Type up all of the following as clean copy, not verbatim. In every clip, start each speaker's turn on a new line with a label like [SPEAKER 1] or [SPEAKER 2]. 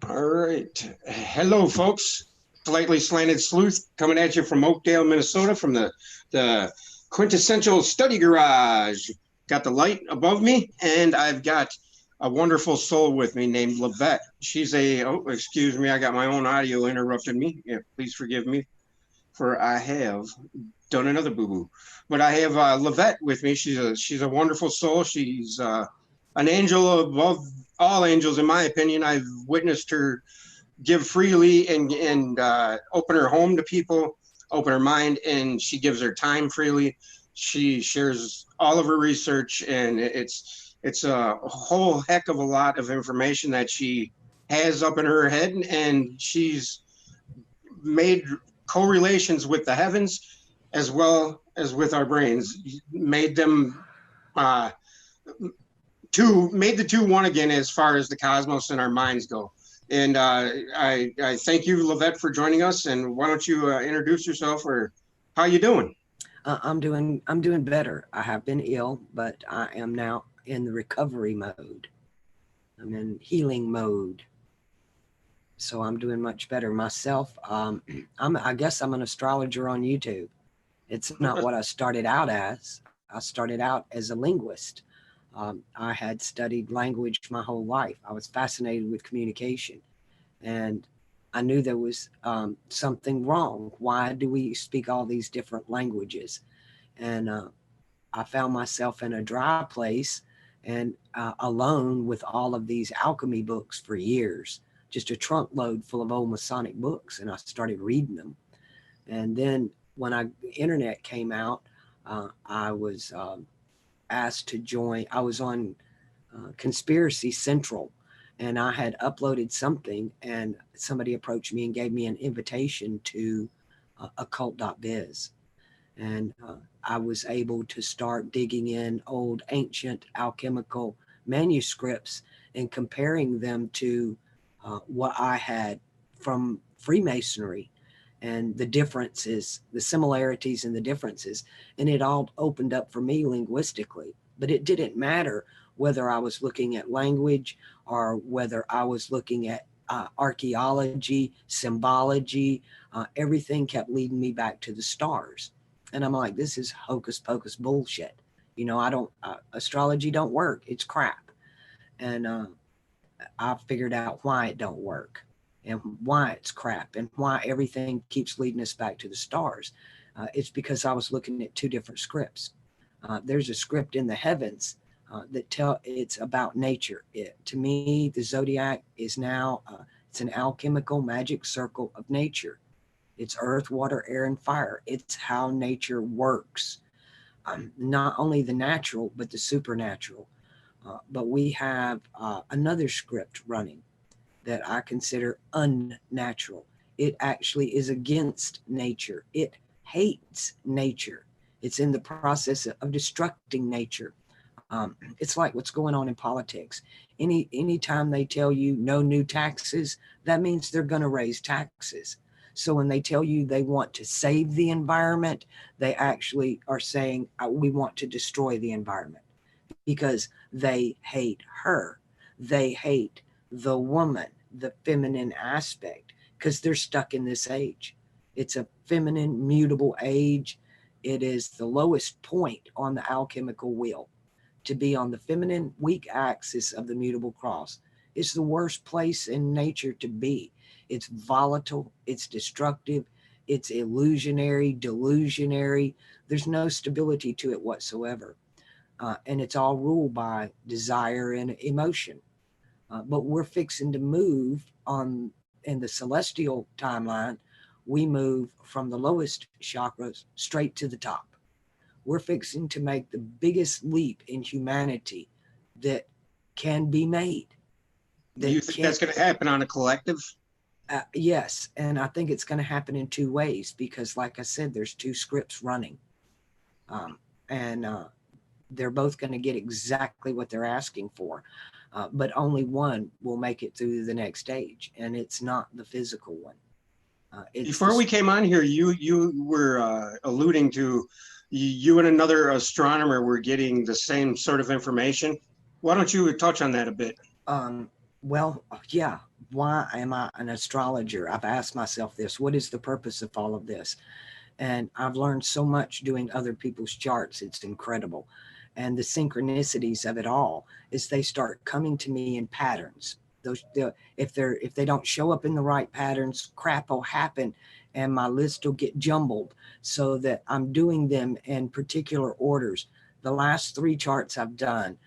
[SPEAKER 1] All right. Hello, folks. Slightly Slanted Sleuth coming at you from Oakdale, Minnesota, from the quintessential study garage. Got the light above me, and I've got a wonderful soul with me named Lavette. She's excuse me, I got my own audio interrupted me. Yeah, please forgive me, for I have done another boo-boo. But I have Lavette with me. She's a wonderful soul. She's an angel above all angels, in my opinion. I've witnessed her give freely and open her home to people, open her mind, and she gives her time freely. She shares all of her research, and it's a whole heck of a lot of information that she has up in her head, and she's made correlations with the heavens as well as with our brains, made them uh, made the two one again as far as the cosmos and our minds go. And I thank you, Lavette, for joining us. And why don't you introduce yourself, or how you doing?
[SPEAKER 2] I'm doing better. I have been ill, but I am now in the recovery mode. I'm in healing mode. So I'm doing much better myself. I guess I'm an astrologer on YouTube. It's not what I started out as. I started out as a linguist. I had studied language my whole life. I was fascinated with communication, and I knew there was something wrong. Why do we speak all these different languages? And I found myself in a dry place and alone with all of these alchemy books for years, just a trunk load full of old Masonic books. And I started reading them. And then when the internet came out, I was asked to join. I was on Conspiracy Central, and I had uploaded something, and somebody approached me and gave me an invitation to occult.biz. And I was able to start digging in old ancient alchemical manuscripts and comparing them to what I had from Freemasonry, and the differences, the similarities and the differences. And it all opened up for me linguistically. But it didn't matter whether I was looking at language or whether I was looking at archaeology, symbology. Everything kept leading me back to the stars. And I'm like, this is hocus pocus bullshit. I don't, astrology don't work. It's crap. And I figured out why it don't work, and why it's crap, and why everything keeps leading us back to the stars. It's because I was looking at two different scripts. There's a script in the heavens that it's about nature. To me, the zodiac is now it's an alchemical magic circle of nature. It's earth, water, air, and fire. It's how nature works. Not only the natural, but the supernatural. But we have another script running that I consider unnatural. It actually is against nature. It hates nature. It's in the process of destructing nature. It's like what's going on in politics. Anytime they tell you no new taxes, that means they're going to raise taxes. So when they tell you they want to save the environment, they actually are saying we want to destroy the environment, because they hate her. They hate the woman, the feminine aspect, because they're stuck in this age. It's a feminine, mutable age. It is the lowest point on the alchemical wheel. To be on the feminine, weak axis of the mutable cross. It's the worst place in nature to be. It's volatile, it's destructive, it's illusionary, delusionary. There's no stability to it whatsoever. And it's all ruled by desire and emotion. But we're fixing to move on in the celestial timeline. We move from the lowest chakras straight to the top. We're fixing to make the biggest leap in humanity that can be made.
[SPEAKER 1] Do you think that's going to happen on a collective?
[SPEAKER 2] Yes, and I think it's going to happen in two ways, because, like I said, there's two scripts running, and they're both going to get exactly what they're asking for, but only one will make it through the next stage, and it's not the physical one.
[SPEAKER 1] Before we came on here, you were alluding to you and another astronomer were getting the same sort of information. Why don't you touch on that a bit?
[SPEAKER 2] Well, yeah, why am I an astrologer? I've asked myself this. What is the purpose of all of this? And I've learned so much doing other people's charts. It's incredible. And the synchronicities of it all is they start coming to me in patterns. If they don't show up in the right patterns, crap will happen and my list will get jumbled, so that I'm doing them in particular orders. The last 3 charts I've done,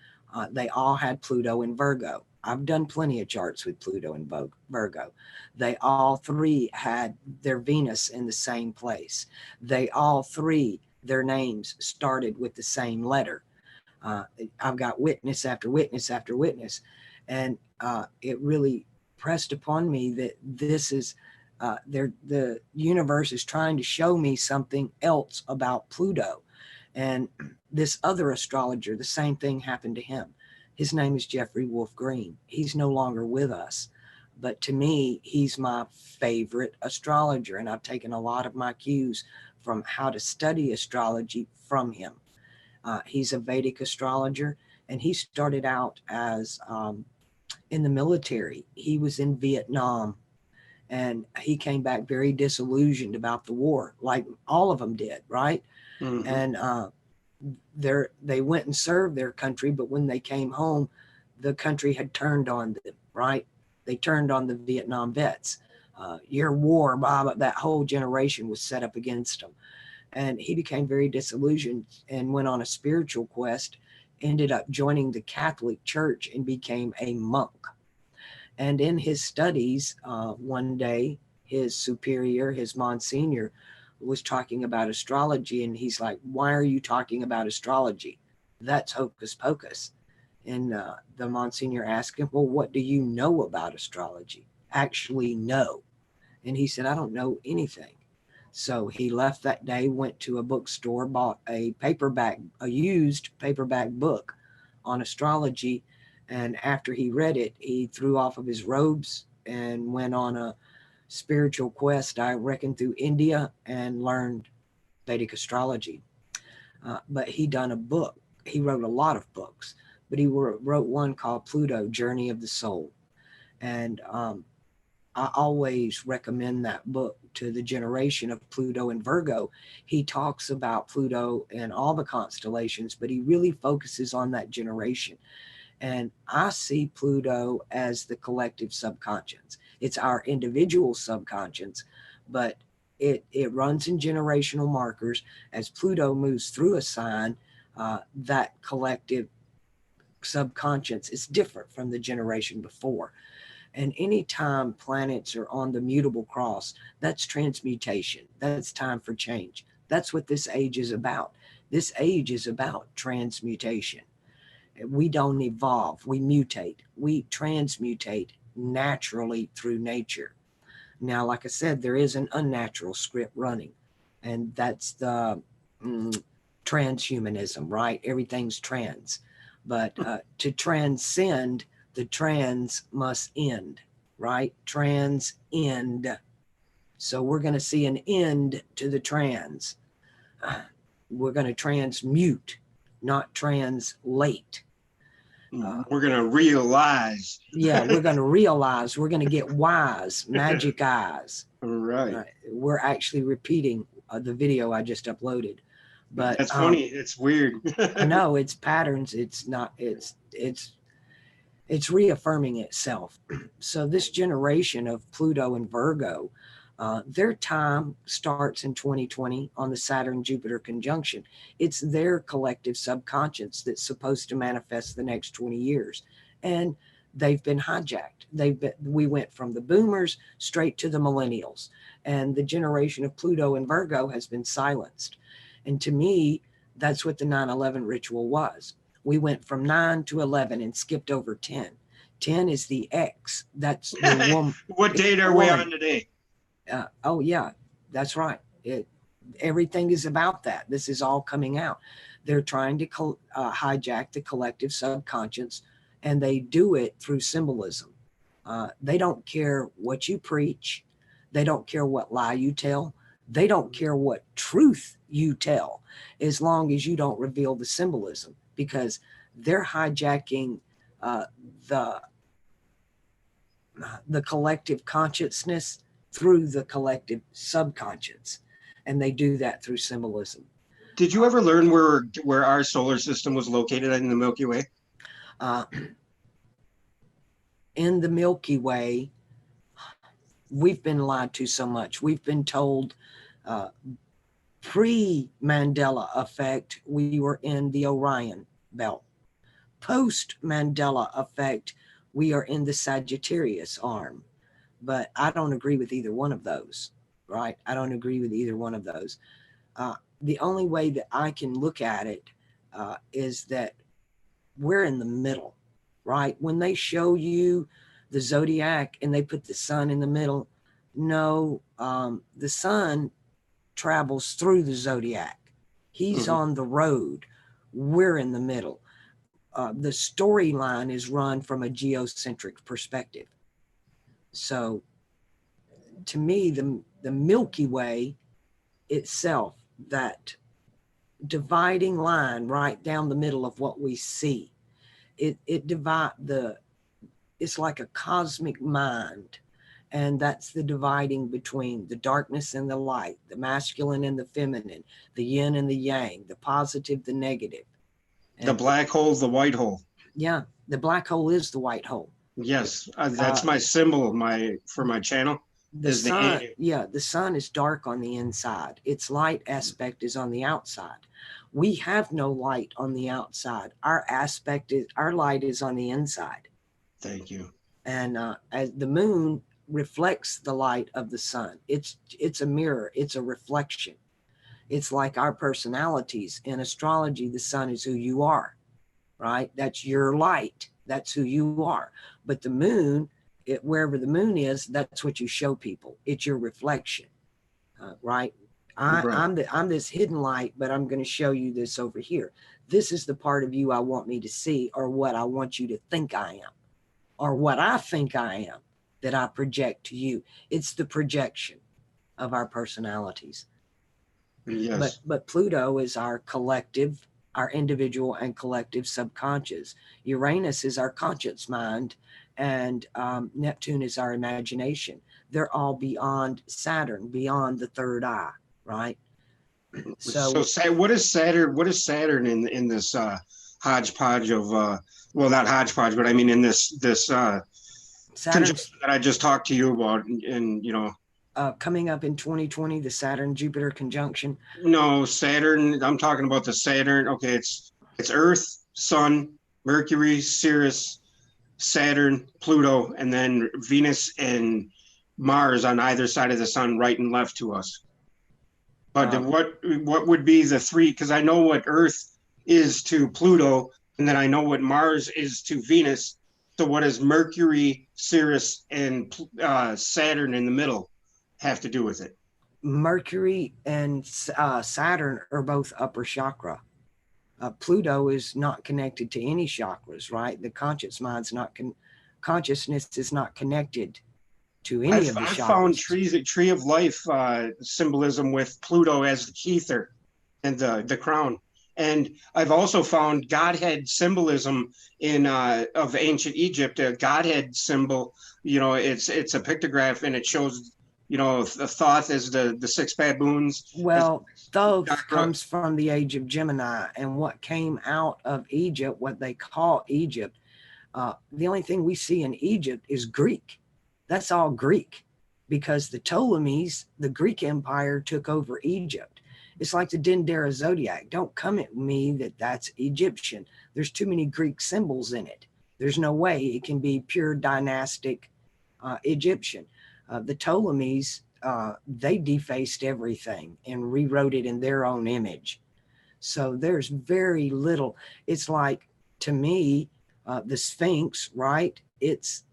[SPEAKER 2] they all had Pluto in Virgo. I've done plenty of charts with Pluto in Virgo. They all 3 had their Venus in the same place. They all 3, their names started with the same letter. I've got witness after witness after witness. And it really pressed upon me that this is, the universe is trying to show me something else about Pluto. And this other astrologer, the same thing happened to him. His name is Jeffrey Wolf Green. He's no longer with us. But to me, he's my favorite astrologer. And I've taken a lot of my cues from how to study astrology from him. He's a Vedic astrologer, and he started out as in the military. He was in Vietnam, and he came back very disillusioned about the war, like all of them did, right? Mm-hmm. And they went and served their country, but when they came home, the country had turned on them, right? They turned on the Vietnam vets. Your war, blah, blah, that whole generation was set up against them. And he became very disillusioned and went on a spiritual quest, ended up joining the Catholic Church and became a monk. And in his studies, one day, his superior, his Monsignor, was talking about astrology. And he's like, why are you talking about astrology? That's hocus pocus. And the Monsignor asked him, well, what do you know about astrology? Actually know. And he said, I don't know anything. So he left that day, went to a bookstore, bought a used paperback book on astrology. And after he read it, he threw off of his robes and went on a spiritual quest, I reckon, through India, and learned Vedic astrology. But he done a book. He wrote a lot of books, but he wrote one called Pluto, Journey of the Soul. And I always recommend that book to the generation of Pluto and Virgo. He talks about Pluto and all the constellations, but he really focuses on that generation. And I see Pluto as the collective subconscious. It's our individual subconscious, but it runs in generational markers. As Pluto moves through a sign, that collective subconscious is different from the generation before. And anytime planets are on the mutable cross, that's transmutation. That's time for change. That's what this age is about. This age is about transmutation. We don't evolve, we mutate, we transmutate naturally through nature. Now, like I said, there is an unnatural script running, and that's the transhumanism, right? Everything's trans. But to transcend, the trans must end, right? Trans end. So we're going to see an end to the trans. We're going to transmute, not translate.
[SPEAKER 1] We're going to realize.
[SPEAKER 2] Yeah, we're going to realize. We're going to get wise, magic eyes.
[SPEAKER 1] Right.
[SPEAKER 2] We're actually repeating the video I just uploaded. But
[SPEAKER 1] that's funny. It's weird.
[SPEAKER 2] I know, it's patterns. It's not. It's reaffirming itself. So this generation of Pluto and Virgo, their time starts in 2020 on the Saturn-Jupiter conjunction. It's their collective subconscious that's supposed to manifest the next 20 years. And they've been hijacked. We went from the boomers straight to the millennials. And the generation of Pluto and Virgo has been silenced. And to me, that's what the 9/11 ritual was. We went from 9 to 11 and skipped over 10. 10 is the X. That's the woman.
[SPEAKER 1] What date are we on today?
[SPEAKER 2] Oh, yeah, that's right. Everything is about that. This is all coming out. They're trying to hijack the collective subconscious, and they do it through symbolism. They don't care what you preach. They don't care what lie you tell. They don't care what truth you tell, as long as you don't reveal the symbolism, because they're hijacking the the collective consciousness through the collective subconscious. And they do that through symbolism.
[SPEAKER 1] Did you ever learn where our solar system was located in the Milky Way?
[SPEAKER 2] In the Milky Way, we've been lied to so much. We've been told pre-Mandela effect, we were in the Orion belt. Post-Mandela effect, we are in the Sagittarius arm. But I don't agree with either one of those, right? I don't agree with either one of those. The only way that I can look at it is that we're in the middle, right? When they show you the zodiac and they put the sun in the middle, no, the sun travels through the zodiac. He's on the road. We're in the middle. The storyline is run from a geocentric perspective. So to me, the Milky Way itself, that dividing line right down the middle of what we see, it's like a cosmic mind. And that's the dividing between the darkness and the light, the masculine and the feminine, the yin and the yang, the positive, the negative. And
[SPEAKER 1] the black hole, the white hole.
[SPEAKER 2] Yeah, the black hole is the white hole.
[SPEAKER 1] Yes, that's my symbol for my channel.
[SPEAKER 2] The sun, the sun is dark on the inside. Its light aspect is on the outside. We have no light on the outside. Our light is on the inside.
[SPEAKER 1] Thank you.
[SPEAKER 2] And as the moon reflects the light of the sun, it's a mirror. It's a reflection. It's like our personalities. In astrology, the sun is who you are, right? That's your light. That's who you are. But the moon, wherever the moon is, that's what you show people. It's your reflection, right? I'm this hidden light, but I'm going to show you this over here. This is the part of you I want me to see, or what I want you to think I am, or what I think I am that I project to you. It's the projection of our personalities.
[SPEAKER 1] Yes.
[SPEAKER 2] But Pluto is our collective, our individual and collective subconscious. Uranus is our conscious mind, and Neptune is our imagination. They're all beyond Saturn, beyond the third eye, right?
[SPEAKER 1] So what is Saturn? What is Saturn in this hodgepodge of well, not hodgepodge, but I mean in this conjunction that I just talked to you about, and you know.
[SPEAKER 2] Coming up in 2020, the Saturn-Jupiter conjunction.
[SPEAKER 1] No, Saturn. I'm talking about the Saturn. Okay, it's Earth, Sun, Mercury, Sirius, Saturn, Pluto, and then Venus and Mars on either side of the sun, right and left to us. But what would be the three? Because I know what Earth is to Pluto, and then I know what Mars is to Venus. So what does Mercury, Sirius, and Saturn in the middle have to do with it?
[SPEAKER 2] Mercury and Saturn are both upper chakra. Pluto is not connected to any chakras, right? The conscious mind's consciousness is not connected to any of the chakras. I found
[SPEAKER 1] tree of life symbolism with Pluto as the ether and the crown. And I've also found Godhead symbolism in of ancient Egypt. A Godhead symbol, you know, it's a pictograph, and it shows, you know, the Thoth as the six baboons.
[SPEAKER 2] Well, Thoth comes from the age of Gemini, and what came out of Egypt, what they call Egypt, the only thing we see in Egypt is Greek. That's all Greek, because the Ptolemies, the Greek Empire, took over Egypt. It's like the Dendera zodiac. Don't come at me that that's Egyptian. There's too many Greek symbols in it. There's no way it can be pure dynastic Egyptian. The Ptolemies, they defaced everything and rewrote it in their own image. So there's very little. It's like, to me, the Sphinx, right? It's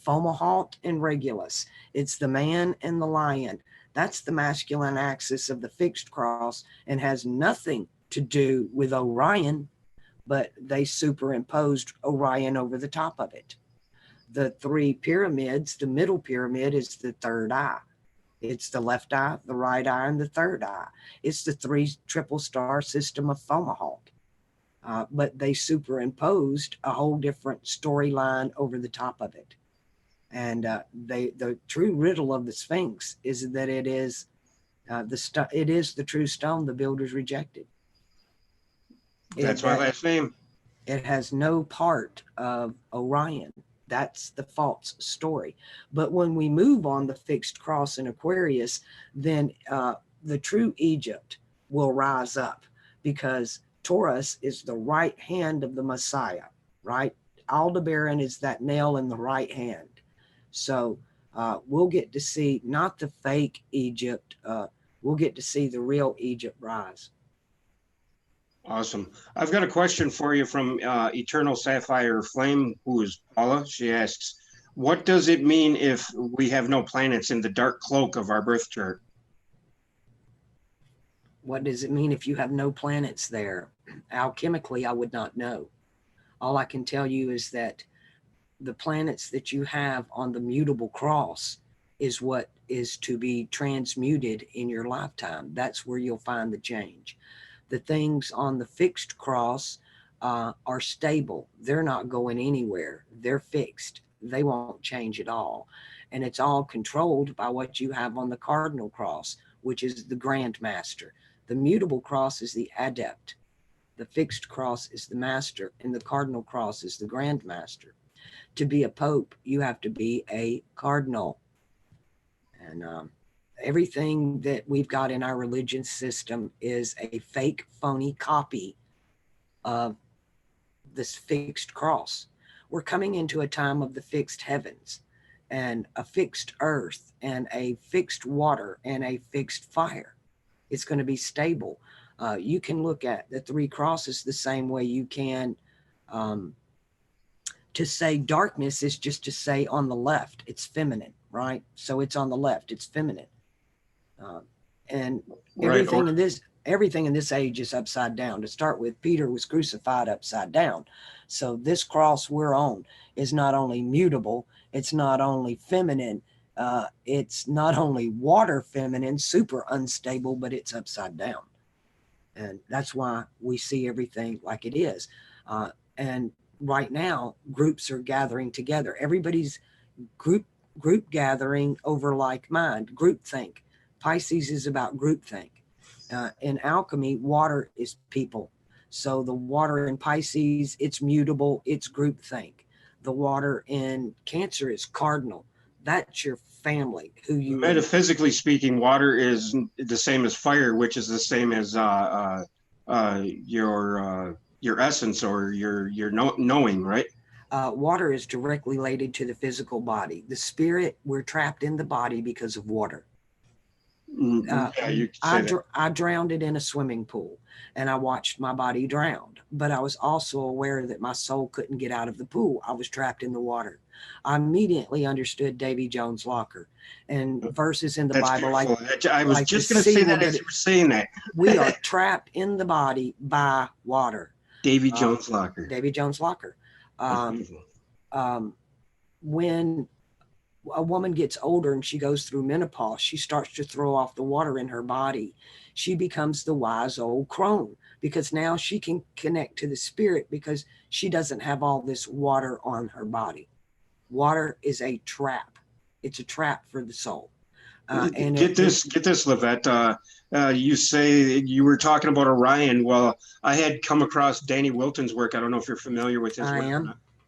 [SPEAKER 2] Fomalhaut and Regulus. It's the man and the lion. That's the masculine axis of the fixed cross, and has nothing to do with Orion, but they superimposed Orion over the top of it. The three pyramids, the middle pyramid is the third eye. It's the left eye, the right eye, and the third eye. It's the three triple star system of Fomalhaut. But they superimposed a whole different storyline over the top of it. And the true riddle of the Sphinx is that it is it is the true stone the builders rejected.
[SPEAKER 1] That's my last name.
[SPEAKER 2] It has no part of Orion. That's the false story. But when we move on the fixed cross in Aquarius, then the true Egypt will rise up, because Taurus is the right hand of the Messiah, right? Aldebaran is that nail in the right hand. So we'll get to see not the fake Egypt, we'll get to see the real Egypt rise.
[SPEAKER 1] Awesome. I've got a question for you from Eternal Sapphire Flame, who is Paula. She asks, what does it mean if we have no planets in the dark cloak of our birth chart?
[SPEAKER 2] What does it mean if you have no planets there? Alchemically, I would not know. All I can tell you is that the planets that you have on the mutable cross is what is to be transmuted in your lifetime. That's where you'll find the change. The things on the fixed cross are stable. They're not going anywhere. They're fixed. They won't change at all. And it's all controlled by what you have on the cardinal cross, which is the Grand Master. The mutable cross is the adept. The fixed cross is the master, and the cardinal cross is the Grand Master. To be a pope, you have to be a cardinal. And everything that we've got in our religion system is a fake, phony copy of this fixed cross. We're coming into a time of the fixed heavens and a fixed earth and a fixed water and a fixed fire. It's going to be stable. You can look at the three crosses the same way you can. To say darkness is just to say on the left, it's feminine, right? So it's on the left, it's feminine. And everything in this age is upside down. To start with, Peter was crucified upside down. So this cross we're on is not only mutable, it's not only feminine, it's not only water feminine, super unstable, but it's upside down. And that's why we see everything like it is. And right now, groups are gathering together. Everybody's group gathering over like mind, groupthink. Pisces is about groupthink. In alchemy, water is people. So the water in Pisces, it's mutable, it's groupthink. The water in Cancer is cardinal. That's your family. Who you
[SPEAKER 1] metaphysically speaking, water is the same as fire, which is the same as your essence or your knowing, right?
[SPEAKER 2] Water is directly related to the physical body. The spirit, we're trapped in the body because of water.
[SPEAKER 1] Yeah, you can say that.
[SPEAKER 2] I drowned it in a swimming pool and I watched my body drown, but I was also aware that my soul couldn't get out of the pool. I was trapped in the water. I immediately understood Davy Jones' locker and verses in the Bible.
[SPEAKER 1] Beautiful. I was just going to say that as you were saying that.
[SPEAKER 2] We are trapped in the body by water.
[SPEAKER 1] Davy Jones' locker.
[SPEAKER 2] Davy Jones' locker. When a woman gets older and she goes through menopause, she starts to throw off the water in her body. She becomes the wise old crone because now she can connect to the spirit because she doesn't have all this water on her body. Water is a trap. It's a trap for the soul.
[SPEAKER 1] Get this, Lavette. You say you were talking about Orion. Well, I had come across Danny Wilton's work. I don't know if you're familiar with his work.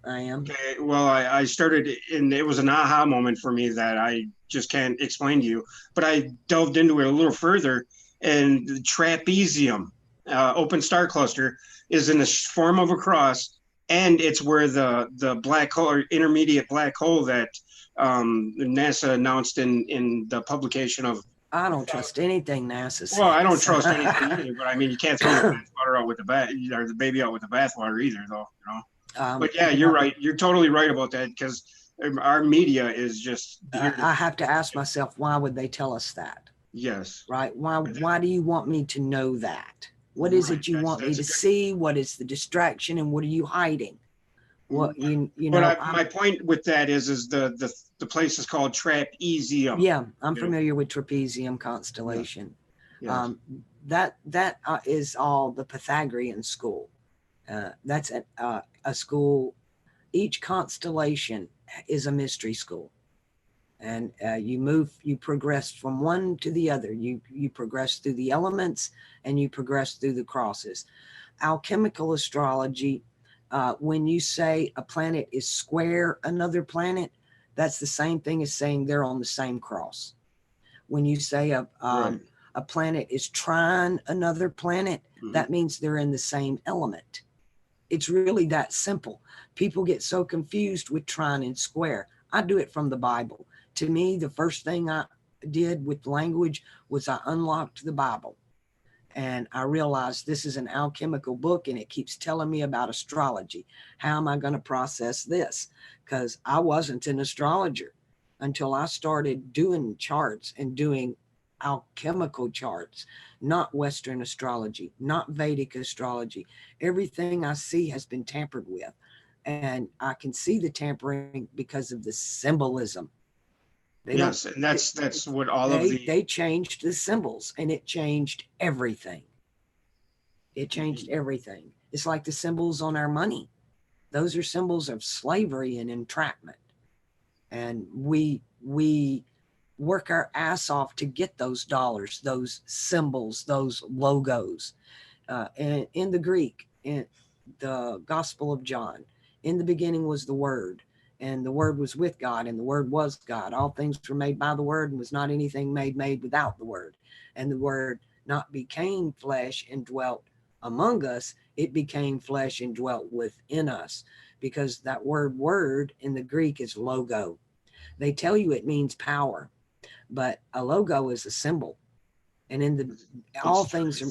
[SPEAKER 2] I am.
[SPEAKER 1] Okay. Well, I started, and it was an aha moment for me that I just can't explain to you. But I delved into it a little further, and the trapezium, open star cluster, is in the form of a cross, and it's where the black hole or intermediate black hole that NASA announced in the publication of.
[SPEAKER 2] I don't trust anything NASA says.
[SPEAKER 1] Well, I don't trust anything either, but I mean, you can't throw the bathwater out with the baby out with the bathwater either, though. You know. But yeah, you're right. You're totally right about that because our media is just.
[SPEAKER 2] I have to ask myself, why would they tell us that?
[SPEAKER 1] Yes.
[SPEAKER 2] Right. Why do you want me to know that? What is it you want me to see? What is the distraction, and what are you hiding? What you know?
[SPEAKER 1] But my point with that is the place is called trapezium.
[SPEAKER 2] Yeah, I'm familiar with trapezium constellation.
[SPEAKER 1] Yes.
[SPEAKER 2] That is all the Pythagorean school. That's a school. Each constellation is a mystery school. And you progress from one to the other. You progress through the elements, and you progress through the crosses. Alchemical astrology, when you say a planet is square another planet, that's the same thing as saying they're on the same cross. When you say a planet is trine another planet, that means they're in the same element. It's really that simple. People get so confused with trine and square. I do it from the Bible. To me, the first thing I did with language was I unlocked the Bible. And I realized this is an alchemical book, and it keeps telling me about astrology. How am I going to process this? Because I wasn't an astrologer until I started doing charts and doing alchemical charts, not Western astrology, not Vedic astrology. Everything I see has been tampered with. And I can see the tampering because of the symbolism.
[SPEAKER 1] Yes, and that's what all of the...
[SPEAKER 2] They changed the symbols, and it changed everything. It changed everything. It's like the symbols on our money. Those are symbols of slavery and entrapment. And we work our ass off to get those dollars, those symbols, those logos. And in the Greek, in the Gospel of John, in the beginning was the Word, and the Word was with God, and the Word was God. All things were made by the Word, and was not anything made without the Word. And the Word not became flesh and dwelt among us. It became flesh and dwelt within us, because that word in the Greek is logo. They tell you it means power, but a logo is a symbol. And in the all things are,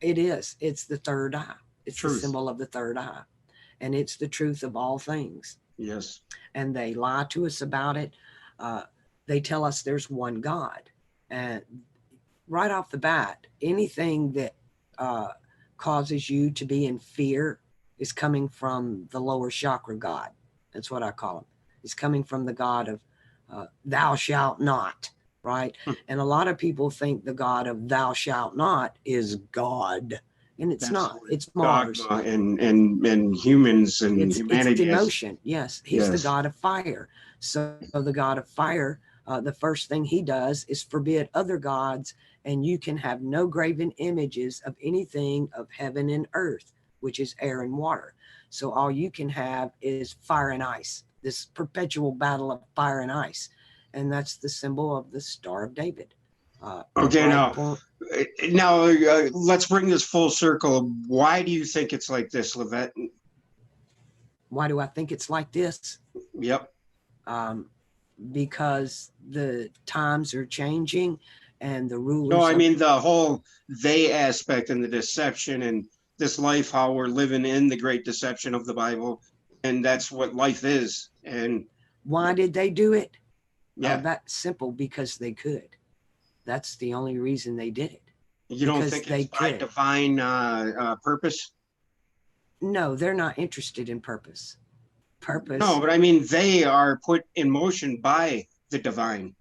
[SPEAKER 2] it's the third eye. It's truth. The symbol of the third eye. And it's the truth of all things.
[SPEAKER 1] Yes.
[SPEAKER 2] And they lie to us about it. They tell us there's one God. And right off the bat, anything that causes you to be in fear is coming from the lower chakra God. That's what I call him. It's coming from the God of thou shalt not, right? And a lot of people think the God of thou shalt not is God. And it's not. It's Mars.
[SPEAKER 1] And humans and humanity.
[SPEAKER 2] It's emotion. Yes. He's the God of fire. So the God of fire, the first thing he does is forbid other gods, and you can have no graven images of anything of heaven and earth, which is air and water. So all you can have is fire and ice, this perpetual battle of fire and ice. And that's the symbol of the Star of David.
[SPEAKER 1] Okay, now let's bring this full circle. Why do you think it's like this, Lavette?
[SPEAKER 2] Why do I think it's like this?
[SPEAKER 1] Yep.
[SPEAKER 2] Because the times are changing, and the rulers...
[SPEAKER 1] No, I mean the whole they aspect and the deception and this life, how we're living in the great deception of the Bible, and that's what life is. And
[SPEAKER 2] why did they do it?
[SPEAKER 1] Yeah,
[SPEAKER 2] that's simple, because they could. That's the only reason they did it.
[SPEAKER 1] You don't think it's by divine purpose?
[SPEAKER 2] No, they're not interested in purpose.
[SPEAKER 1] No, but I mean, they are put in motion by the divine.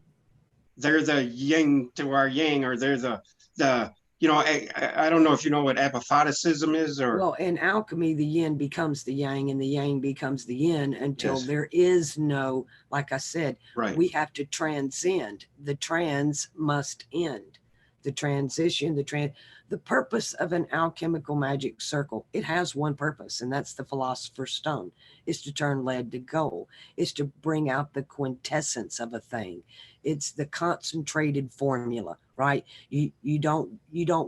[SPEAKER 1] They're the yin to our yang, or they're the you know, I don't know if you know what apophaticism is, or...
[SPEAKER 2] Well, in alchemy, the yin becomes the yang, and the yang becomes the yin until there is no, like I said, we have to transcend. The trans must end. The transition, the purpose of an alchemical magic circle, it has one purpose, and that's the philosopher's stone. It's to turn lead to gold. It's to bring out the quintessence of a thing. It's the concentrated formula, right? You don't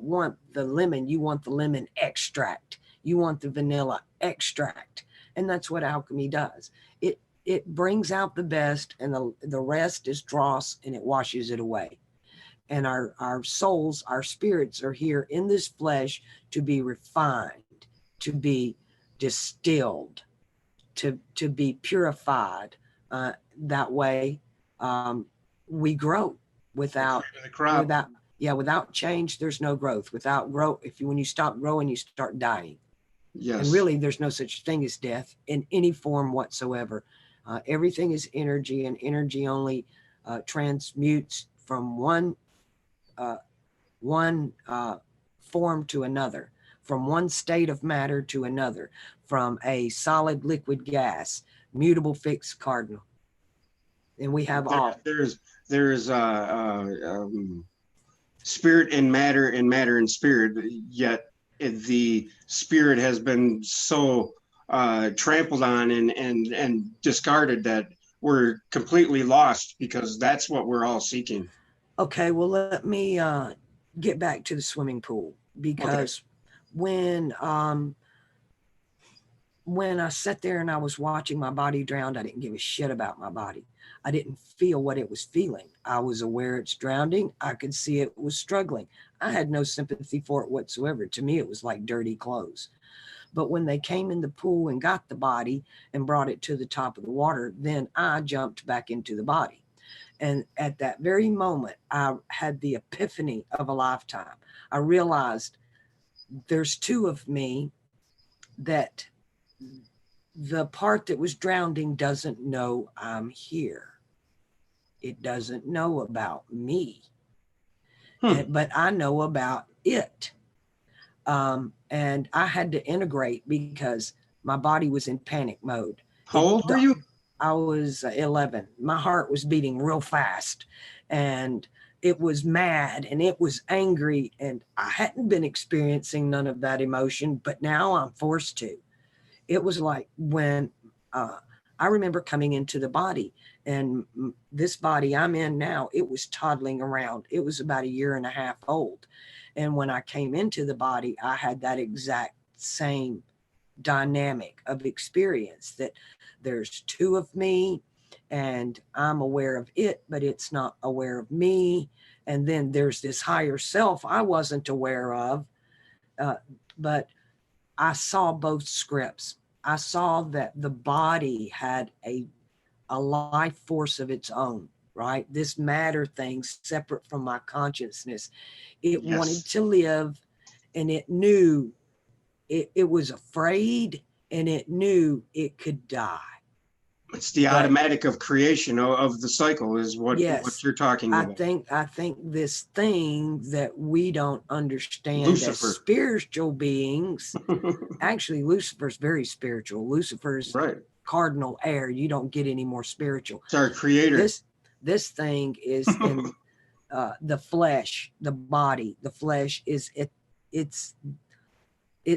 [SPEAKER 2] want the lemon, you want the lemon extract. You want the vanilla extract. And that's what alchemy does. It brings out the best, and the rest is dross, and it washes it away. And our souls, our spirits are here in this flesh to be refined, to be distilled, to be purified. That way we grow. Without change, there's no growth. Without growth, when you stop growing, you start dying.
[SPEAKER 1] Yes.
[SPEAKER 2] And really, there's no such thing as death in any form whatsoever. Everything is energy, and energy only transmutes from one form to another, from one state of matter to another, from a solid liquid gas, mutable fixed cardinal, And we have all.
[SPEAKER 1] There's spirit and matter and spirit, yet the spirit has been so trampled on and discarded that we're completely lost, because that's what we're all seeking.
[SPEAKER 2] Okay, well, let me get back to the swimming pool, because when I sat there and I was watching my body drown, I didn't give a shit about my body. I didn't feel what it was feeling. I was aware it's drowning. I could see it was struggling. I had no sympathy for it whatsoever. To me, it was like dirty clothes. But when they came in the pool and got the body and brought it to the top of the water, then I jumped back into the body. And at that very moment, I had the epiphany of a lifetime. I realized there's two of me, that the part that was drowning doesn't know I'm here. It doesn't know about me, but I know about it. And I had to integrate because my body was in panic mode.
[SPEAKER 1] How old were you?
[SPEAKER 2] I was 11. My heart was beating real fast, and it was mad and it was angry, and I hadn't been experiencing none of that emotion, but now I'm forced to. It was like when I remember coming into the body, and this body I'm in now, it was toddling around. It was about 1.5 years old. And when I came into the body, I had that exact same dynamic of experience, that there's two of me and I'm aware of it, but it's not aware of me. And then there's this higher self I wasn't aware of. But I saw both scripts. I saw that the body had a life force of its own, right? This matter thing separate from my consciousness. It wanted to live, and it knew it was afraid, and it knew it could die.
[SPEAKER 1] It's the automatic of creation of the cycle is what you're talking about.
[SPEAKER 2] I think this thing that we don't understand
[SPEAKER 1] Lucifer.
[SPEAKER 2] as spiritual beings, actually Lucifer's very spiritual. Lucifer's cardinal air. You don't get any more spiritual.
[SPEAKER 1] It's our creator.
[SPEAKER 2] This thing is in the flesh, the body. The flesh is it's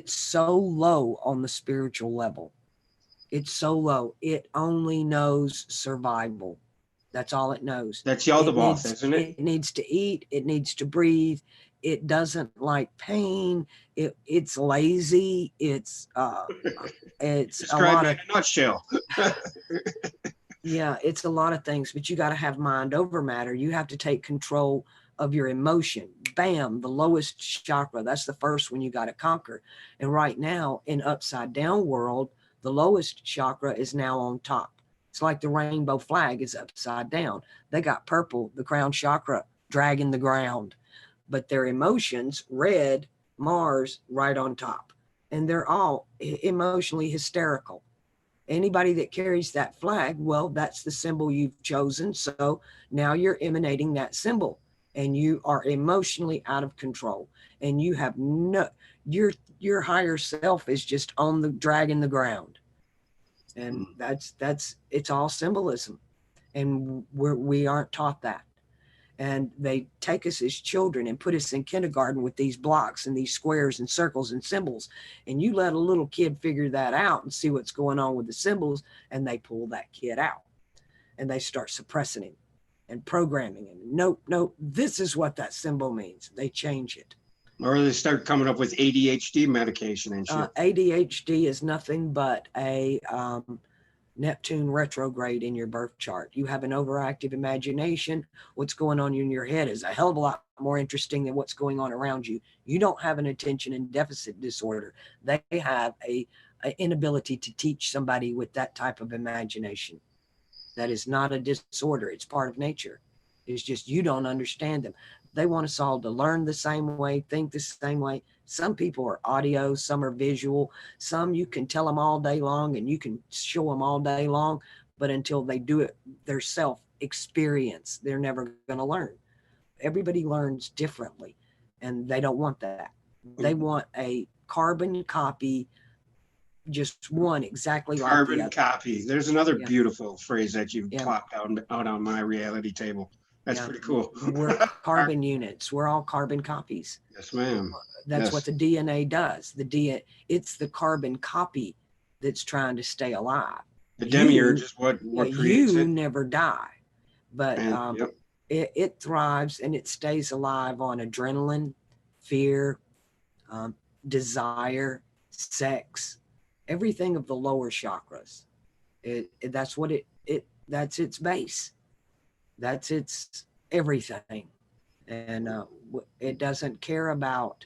[SPEAKER 2] so low on the spiritual level. It's so low. It only knows survival. That's all it knows.
[SPEAKER 1] That's Yaldabaoth, isn't it?
[SPEAKER 2] It needs to eat. It needs to breathe. It doesn't like pain. It's lazy. It's a lot of,
[SPEAKER 1] in a nutshell.
[SPEAKER 2] Yeah, it's a lot of things, but you got to have mind over matter. You have to take control of your emotion. Bam, the lowest chakra. That's the first one you got to conquer. And right now in upside down world, the lowest chakra is now on top. It's like the rainbow flag is upside down. They got purple, the crown chakra, dragging the ground. But their emotions, red, Mars, right on top. And they're all emotionally hysterical. Anybody that carries that flag, well, that's the symbol you've chosen. So now you're emanating that symbol, and you are emotionally out of control. And you have your higher self is just on the dragging the ground. And it's all symbolism. And we aren't taught that. And they take us as children and put us in kindergarten with these blocks and these squares and circles and symbols. And you let a little kid figure that out and see what's going on with the symbols, and they pull that kid out and they start suppressing him and programming him. Nope, this is what that symbol means. They change it.
[SPEAKER 1] Or they start coming up with ADHD medication and shit.
[SPEAKER 2] ADHD is nothing but a Neptune retrograde in your birth chart. You have an overactive imagination. What's going on in your head is a hell of a lot more interesting than what's going on around you. You don't have an attention and deficit disorder. They have a inability to teach somebody with that type of imagination. That is not a disorder. It's part of nature. It's just you don't understand them. They want us all to learn the same way, think the same way. Some people are audio, some are visual, some you can tell them all day long and you can show them all day long, but until they do it their self experience, they're never going to learn. Everybody learns differently, and they don't want that. They want a carbon copy just one exactly like the
[SPEAKER 1] Carbon
[SPEAKER 2] other.
[SPEAKER 1] copy. There's another
[SPEAKER 2] Yeah,
[SPEAKER 1] beautiful phrase that you've
[SPEAKER 2] yeah,
[SPEAKER 1] plopped out on my reality table. That's
[SPEAKER 2] yeah.
[SPEAKER 1] pretty cool.
[SPEAKER 2] We're carbon units. We're all carbon copies.
[SPEAKER 1] Yes, ma'am.
[SPEAKER 2] That's what
[SPEAKER 1] Yes.
[SPEAKER 2] the DNA does. It's the carbon copy that's trying to stay alive.
[SPEAKER 1] The demiurge
[SPEAKER 2] You,
[SPEAKER 1] is what
[SPEAKER 2] yeah,
[SPEAKER 1] creates
[SPEAKER 2] you
[SPEAKER 1] it.
[SPEAKER 2] never die, but
[SPEAKER 1] And yep.
[SPEAKER 2] it thrives and it stays alive on adrenaline, fear, um, desire, sex, everything of the lower chakras. That's what that's its base. That's its everything. And it doesn't care about,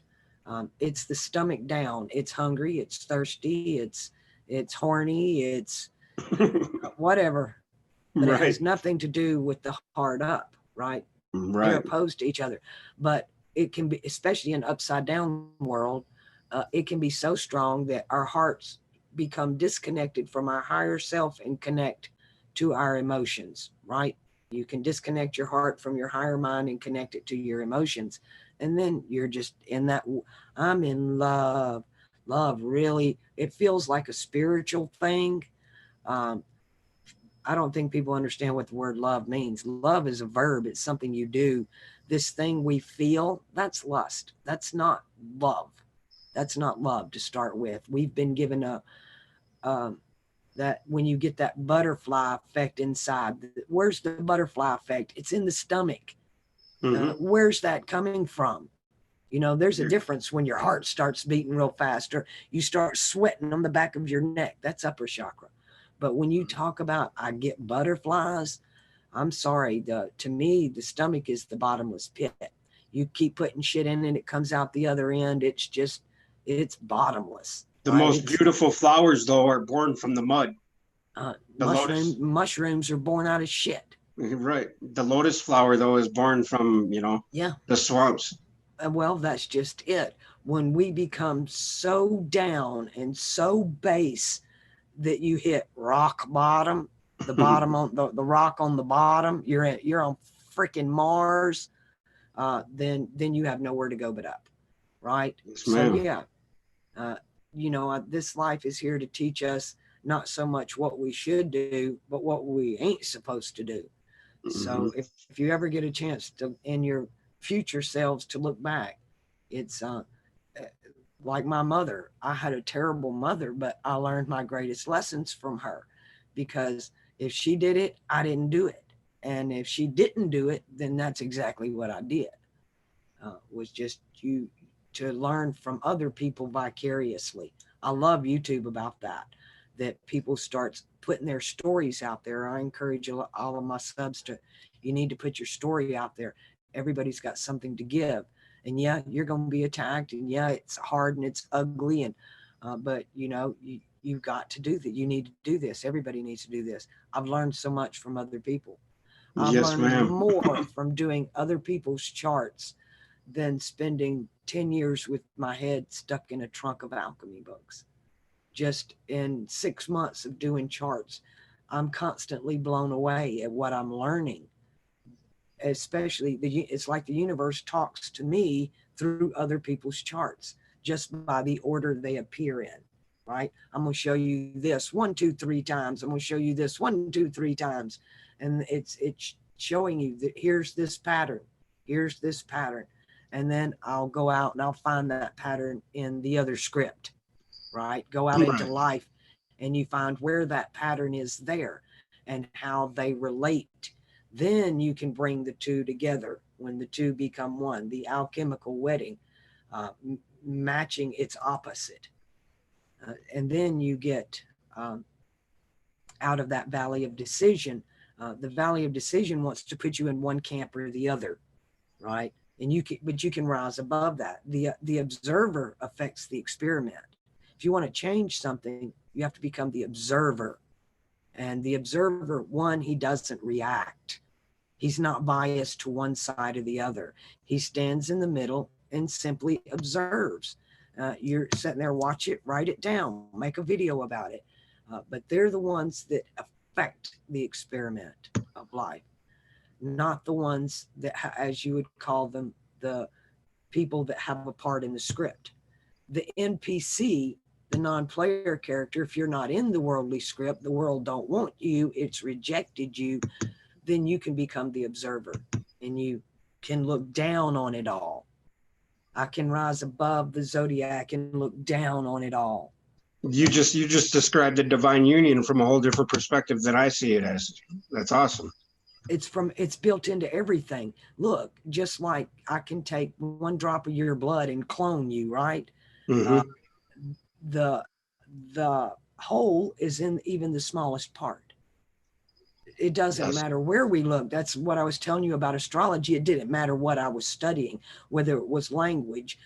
[SPEAKER 2] it's the stomach down. It's hungry, it's thirsty, it's horny, it's whatever, but it
[SPEAKER 1] Right.
[SPEAKER 2] has nothing to do with the heart up, right? They're
[SPEAKER 1] Right.
[SPEAKER 2] opposed to each other, but it can be, especially in upside down world, it can be so strong that our hearts become disconnected from our higher self and connect to our emotions, right? You can disconnect your heart from your higher mind and connect it to your emotions, and then you're just in that, I'm in love. Love really, it feels like a spiritual thing. um, I don't think people understand what the word love means. Love is a verb, it's something you do. This thing we feel, that's lust. That's not love. That's not love to start with. We've been given um, that when you get that butterfly effect inside, where's the butterfly effect? It's in the stomach.
[SPEAKER 1] Mm-hmm.
[SPEAKER 2] Where's that coming from? You know, there's a difference when your heart starts beating real fast or you start sweating on the back of your neck. That's upper chakra. But when you talk about I get butterflies, I'm sorry. To me, the stomach is the bottomless pit. You keep putting shit in and it comes out the other end. It's bottomless,
[SPEAKER 1] The
[SPEAKER 2] right?
[SPEAKER 1] most
[SPEAKER 2] It's
[SPEAKER 1] beautiful flowers, though, are born from the mud. The lotus.
[SPEAKER 2] mushrooms are born out of shit.
[SPEAKER 1] Right. The lotus flower, though, is born from,
[SPEAKER 2] Yeah.
[SPEAKER 1] the swamps.
[SPEAKER 2] Well, that's just it. When we become so down and so base that you hit rock bottom, the bottom on the rock on the bottom, you're on freaking Mars. Then you have nowhere to go but up, right?
[SPEAKER 1] Yes,
[SPEAKER 2] So
[SPEAKER 1] ma'am.
[SPEAKER 2] yeah, uh, this life is here to teach us not so much what we should do, but what we ain't supposed to do.
[SPEAKER 1] Mm-hmm.
[SPEAKER 2] So if you ever get a chance to in your future selves to look back, it's like my mother. I had a terrible mother, but I learned my greatest lessons from her, because if she did it, I didn't do it. And if she didn't do it, then that's exactly what I did. Was just you to learn from other people vicariously. I love YouTube about that. That people start putting their stories out there. I encourage all of my subs to, you need to put your story out there. Everybody's got something to give, and yeah, you're going to be attacked, and yeah, it's hard and it's ugly, and but you've got to do that. You need to do this. Everybody needs to do this. I've learned so much from other people. I've
[SPEAKER 1] Yes,
[SPEAKER 2] learned
[SPEAKER 1] ma'am.
[SPEAKER 2] more from doing other people's charts than spending 10 years with my head stuck in a trunk of alchemy books. Just in 6 months of doing charts, I'm constantly blown away at what I'm learning. Especially, it's like the universe talks to me through other people's charts just by the order they appear in. Right? I'm going to show you this 1, 2, 3 times. I'm going to show you this 1, 2, 3 times, and it's showing you that here's this pattern, here's this pattern, and then I'll go out and I'll find that pattern in the other script. Right? Go out into
[SPEAKER 1] Right.
[SPEAKER 2] life, and you find where that pattern is there and how they relate. Then you can bring the two together when the two become one, the alchemical wedding, uh, matching its opposite. And then you get out of that valley of decision. The valley of decision wants to put you in one camp or the other, right? And but you can rise above that. The observer affects the experiment. If you want to change something, you have to become the observer. And the observer, one, he doesn't react. He's not biased to one side or the other. He stands in the middle and simply observes. You're sitting there, watch it, write it down, make a video about it. But they're the ones that affect the experiment of life, not the ones that, as you would call them, the people that have a part in the script. The NPC the non-player character, if you're not in the worldly script, the world don't want you, it's rejected you, then you can become the observer and you can look down on it all. I can rise above the zodiac and look down on it all.
[SPEAKER 1] You just described the divine union from a whole different perspective than I see it as. That's awesome.
[SPEAKER 2] It's built into everything. Look, just like I can take one drop of your blood and clone you, right?
[SPEAKER 1] Mm-hmm.
[SPEAKER 2] The whole is in even the smallest part. It doesn't matter where we look. That's what I was telling you about astrology. It didn't matter what I was studying, whether it was language,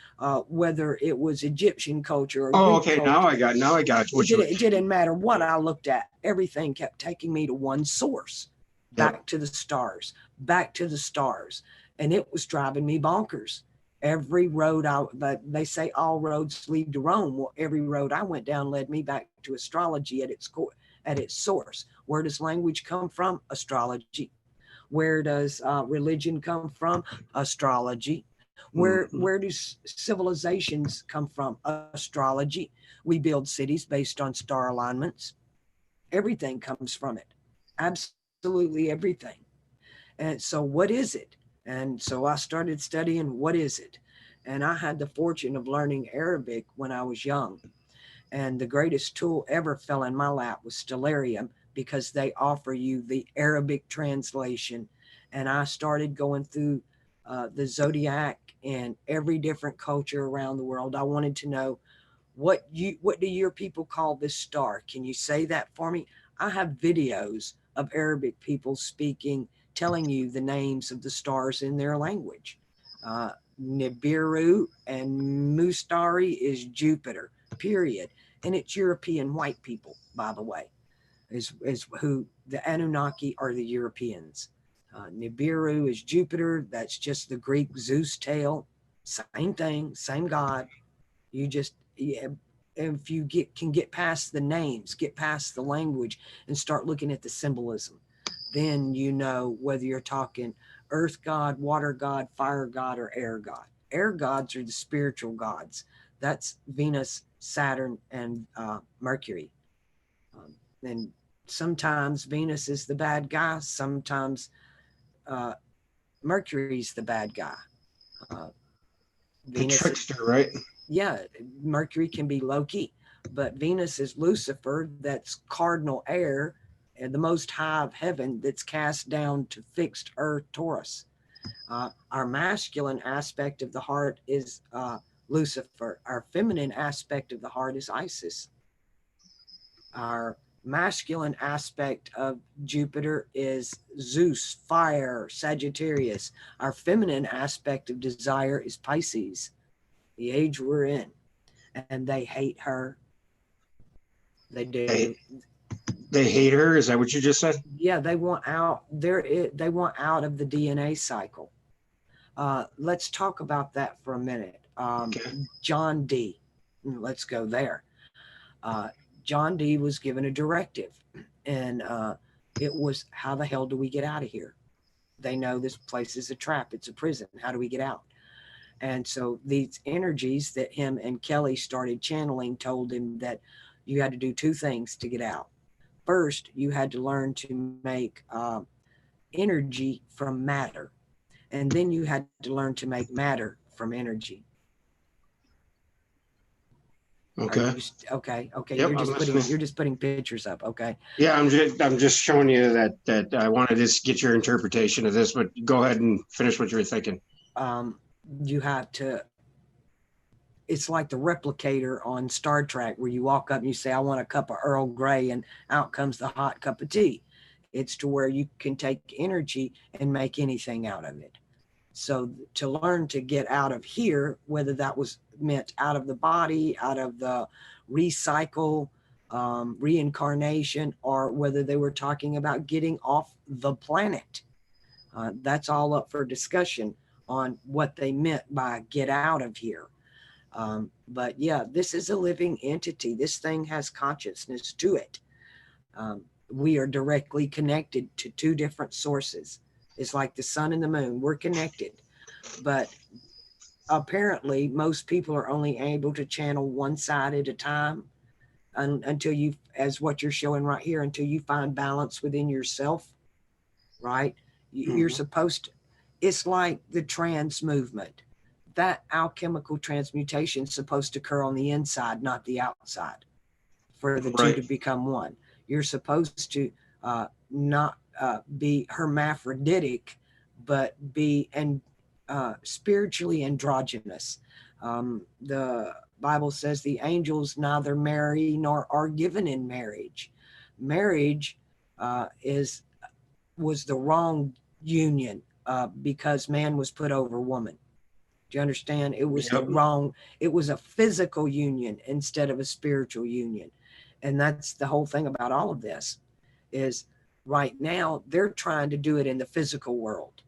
[SPEAKER 2] whether it was Egyptian culture or Greek
[SPEAKER 1] okay.
[SPEAKER 2] culture.
[SPEAKER 1] Now I got
[SPEAKER 2] It didn't matter what I looked at. Everything kept taking me to one source, back to the stars, back to the stars. And it was driving me bonkers. Every road they say all roads lead to Rome. Well, every road I went down led me back to astrology at its core, at its source. Where does language come from? Astrology. Where does religion come from? Astrology. Where do civilizations come from? Astrology. We build cities based on star alignments. Everything comes from it. Absolutely everything. And so what is it? And so I started studying what is it? And I had the fortune of learning Arabic when I was young. And the greatest tool ever fell in my lap was Stellarium, because they offer you the Arabic translation. And I started going through the zodiac and every different culture around the world. I wanted to know what do your people call this star? Can you say that for me? I have videos of Arabic people speaking, telling you the names of the stars in their language. Nibiru and Mustari is Jupiter, period. And it's European white people, by the way, is who the Anunnaki are, the Europeans. Nibiru is Jupiter. That's just the Greek Zeus tale. Same thing, same God. You just, if you can get past the names, get past the language and start looking at the symbolism, then you know whether you're talking earth god, water god, fire god, or air god. Air gods are the spiritual gods. That's Venus, Saturn, and Mercury. And sometimes Venus is the bad guy. Sometimes Mercury's the bad guy.
[SPEAKER 1] The trickster, right?
[SPEAKER 2] Yeah, Mercury can be Loki, but Venus is Lucifer. That's cardinal air, and the most high of heaven that's cast down to fixed earth, Taurus. Our masculine aspect of the heart is Lucifer. Our feminine aspect of the heart is Isis. Our masculine aspect of Jupiter is Zeus, fire, Sagittarius. Our feminine aspect of desire is Pisces, the age we're in. And they hate her. They do.
[SPEAKER 1] They hate her? Is that what you just said?
[SPEAKER 2] Yeah, they want out. They want out of the DNA cycle. Let's talk about that for a minute.
[SPEAKER 1] Okay.
[SPEAKER 2] John D. Let's go there. John D. was given a directive, and it was, how the hell do we get out of here? They know this place is a trap. It's a prison. How do we get out? And so these energies that him and Kelly started channeling told him that you had to do two things to get out. First, you had to learn to make energy from matter. And then you had to learn to make matter from energy.
[SPEAKER 1] Okay.
[SPEAKER 2] Okay.
[SPEAKER 1] Yep,
[SPEAKER 2] You're just putting pictures up. Okay.
[SPEAKER 1] Yeah, I'm just showing you that I wanted to get your interpretation of this, but go ahead and finish what you were thinking.
[SPEAKER 2] You have to, it's like the replicator on Star Trek, where you walk up and you say, I want a cup of Earl Grey, and out comes the hot cup of tea. It's to where you can take energy and make anything out of it. So to learn to get out of here, whether that was meant out of the body, out of the recycle, reincarnation, or whether they were talking about getting off the planet, that's all up for discussion on what they meant by get out of here. But yeah, this is a living entity. This thing has consciousness to it. We are directly connected to two different sources. It's like the sun and the moon. We're connected, but apparently most people are only able to channel one side at a time, until you, as what you're showing right here, until you find balance within yourself, right? You're supposed to, it's like the trans movement. That alchemical transmutation is supposed to occur on the inside, not the outside, for the two to become one. You're supposed to not be hermaphroditic, but be spiritually androgynous. The Bible says the angels neither marry nor are given in marriage. Marriage was the wrong union, because man was put over woman. Do you understand? It was the wrong, it was a physical union instead of a spiritual union. And that's the whole thing about all of this, is right now they're trying to do it in the physical world,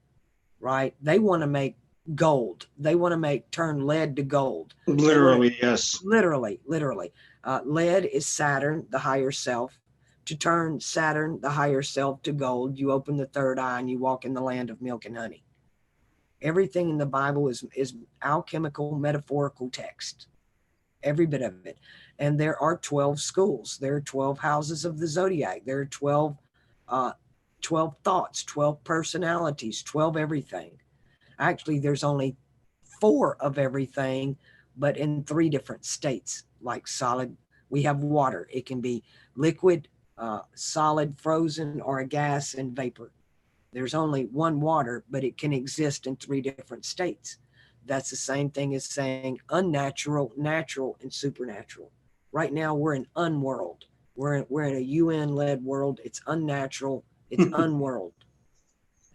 [SPEAKER 2] right? They want to make gold. They want to turn lead to gold.
[SPEAKER 1] Literally, yes.
[SPEAKER 2] Literally. Lead is Saturn, the higher self. To turn Saturn, the higher self, to gold, you open the third eye and you walk in the land of milk and honey. Everything in the Bible is alchemical, metaphorical text, every bit of it. And there are 12 schools. There are 12 houses of the zodiac. There are 12 thoughts, 12 personalities, 12 everything. Actually, there's only 4 of everything, but in 3 different states, like solid. We have water. It can be liquid, solid, frozen, or a gas and vapor. There's only one water, but it can exist in 3 different states. That's the same thing as saying unnatural, natural, and supernatural. Right now, we're in unworld. We're in a UN-led world. It's unnatural. It's unworld.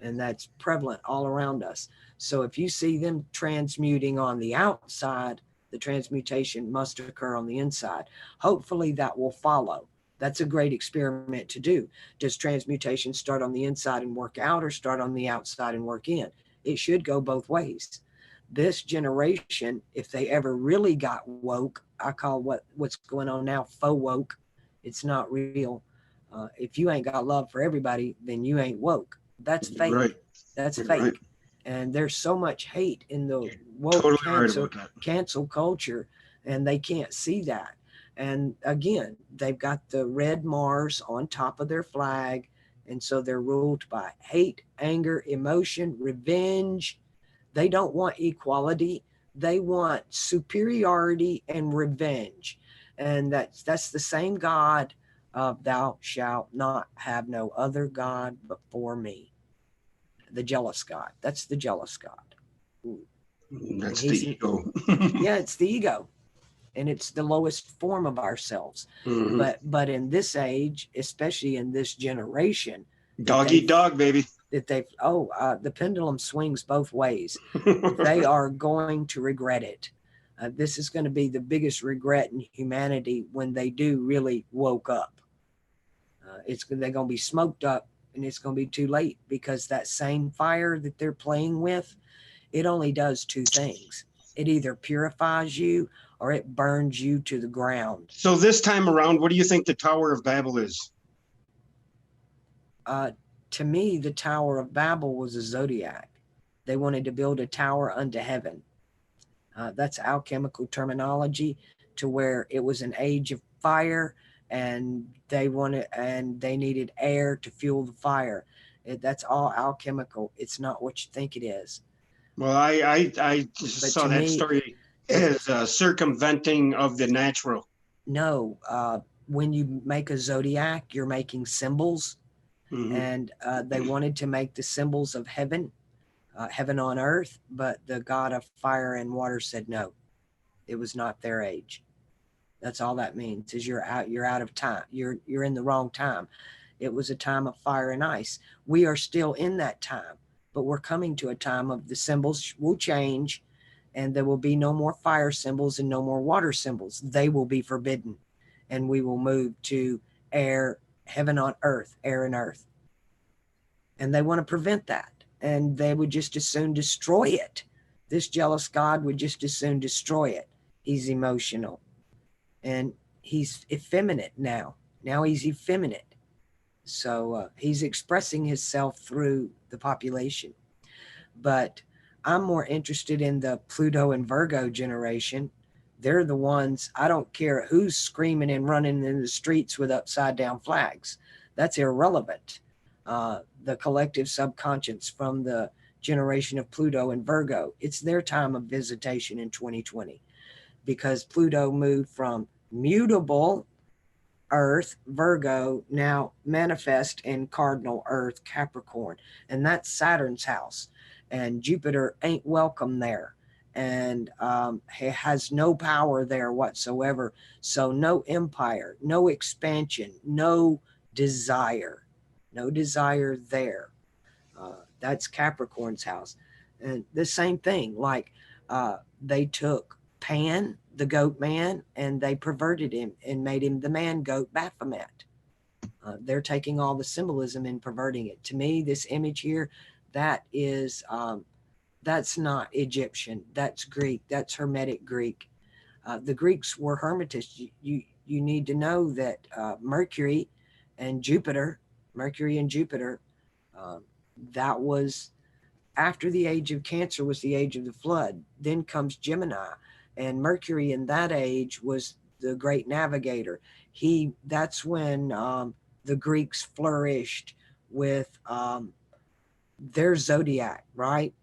[SPEAKER 2] And that's prevalent all around us. So if you see them transmuting on the outside, the transmutation must occur on the inside. Hopefully that will follow. That's a great experiment to do. Does transmutation start on the inside and work out, or start on the outside and work in? It should go both ways. This generation, if they ever really got woke, I call what's going on now faux woke. It's not real. If you ain't got love for everybody, then you ain't woke. That's fake.
[SPEAKER 1] Right.
[SPEAKER 2] That's fake. Right. And there's so much hate in the woke cancel culture, and they can't see that. And again, they've got the red Mars on top of their flag. And so they're ruled by hate, anger, emotion, revenge. They don't want equality. They want superiority and revenge. And that's the same God of thou shalt not have no other God before me. The jealous God. That's the jealous God.
[SPEAKER 1] That's the ego.
[SPEAKER 2] Yeah, it's the ego. And it's the lowest form of ourselves. But in this age, especially in this generation,
[SPEAKER 1] dog eat dog, baby.
[SPEAKER 2] The pendulum swings both ways. They are going to regret it. This is going to be the biggest regret in humanity when they do really woke up. They're going to be smoked up, and it's going to be too late, because that same fire that they're playing with, it only does 2 things. It either purifies you or it burns you to the ground.
[SPEAKER 1] So this time around, what do you think the Tower of Babel is?
[SPEAKER 2] To me, the Tower of Babel was a zodiac. They wanted to build a tower unto heaven. That's alchemical terminology, to where it was an age of fire, and they needed air to fuel the fire. That's all alchemical. It's not what you think it is.
[SPEAKER 1] Well, I just saw that story as circumventing of the natural.
[SPEAKER 2] No, when you make a zodiac, you're making symbols, and they wanted to make the symbols of heaven, heaven on earth, but the God of fire and water said no. It was not their age. That's all that means, is you're out of time. You're in the wrong time. It was a time of fire and ice. We are still in that time, but we're coming to a time of the symbols will change, and there will be no more fire symbols and no more water symbols. They will be forbidden, and we will move to air, heaven on earth, air and earth. And they want to prevent that, and they would just as soon destroy it. This jealous God would just as soon destroy it. He's emotional, and he's effeminate now. Now he's effeminate. So he's expressing himself through the population. But I'm more interested in the Pluto and Virgo generation. They're the ones, I don't care who's screaming and running in the streets with upside down flags. That's irrelevant. The collective subconscious from the generation of Pluto and Virgo, it's their time of visitation in 2020, because Pluto moved from mutable Earth, Virgo, now manifest in cardinal Earth, Capricorn, and that's Saturn's house. And Jupiter ain't welcome there, and it has no power there whatsoever. So no empire, no expansion, no desire there. That's Capricorn's house. And the same thing, like they took Pan, the goat man, and they perverted him and made him the man goat Baphomet. They're taking all the symbolism and perverting it. To me, this image here, that is, that's not Egyptian. That's Greek. That's Hermetic Greek. The Greeks were Hermetists. You need to know that Mercury and Jupiter, that was after the age of Cancer was the age of the flood. Then comes Gemini, and Mercury in that age was the great navigator. That's when the Greeks flourished with their zodiac, right?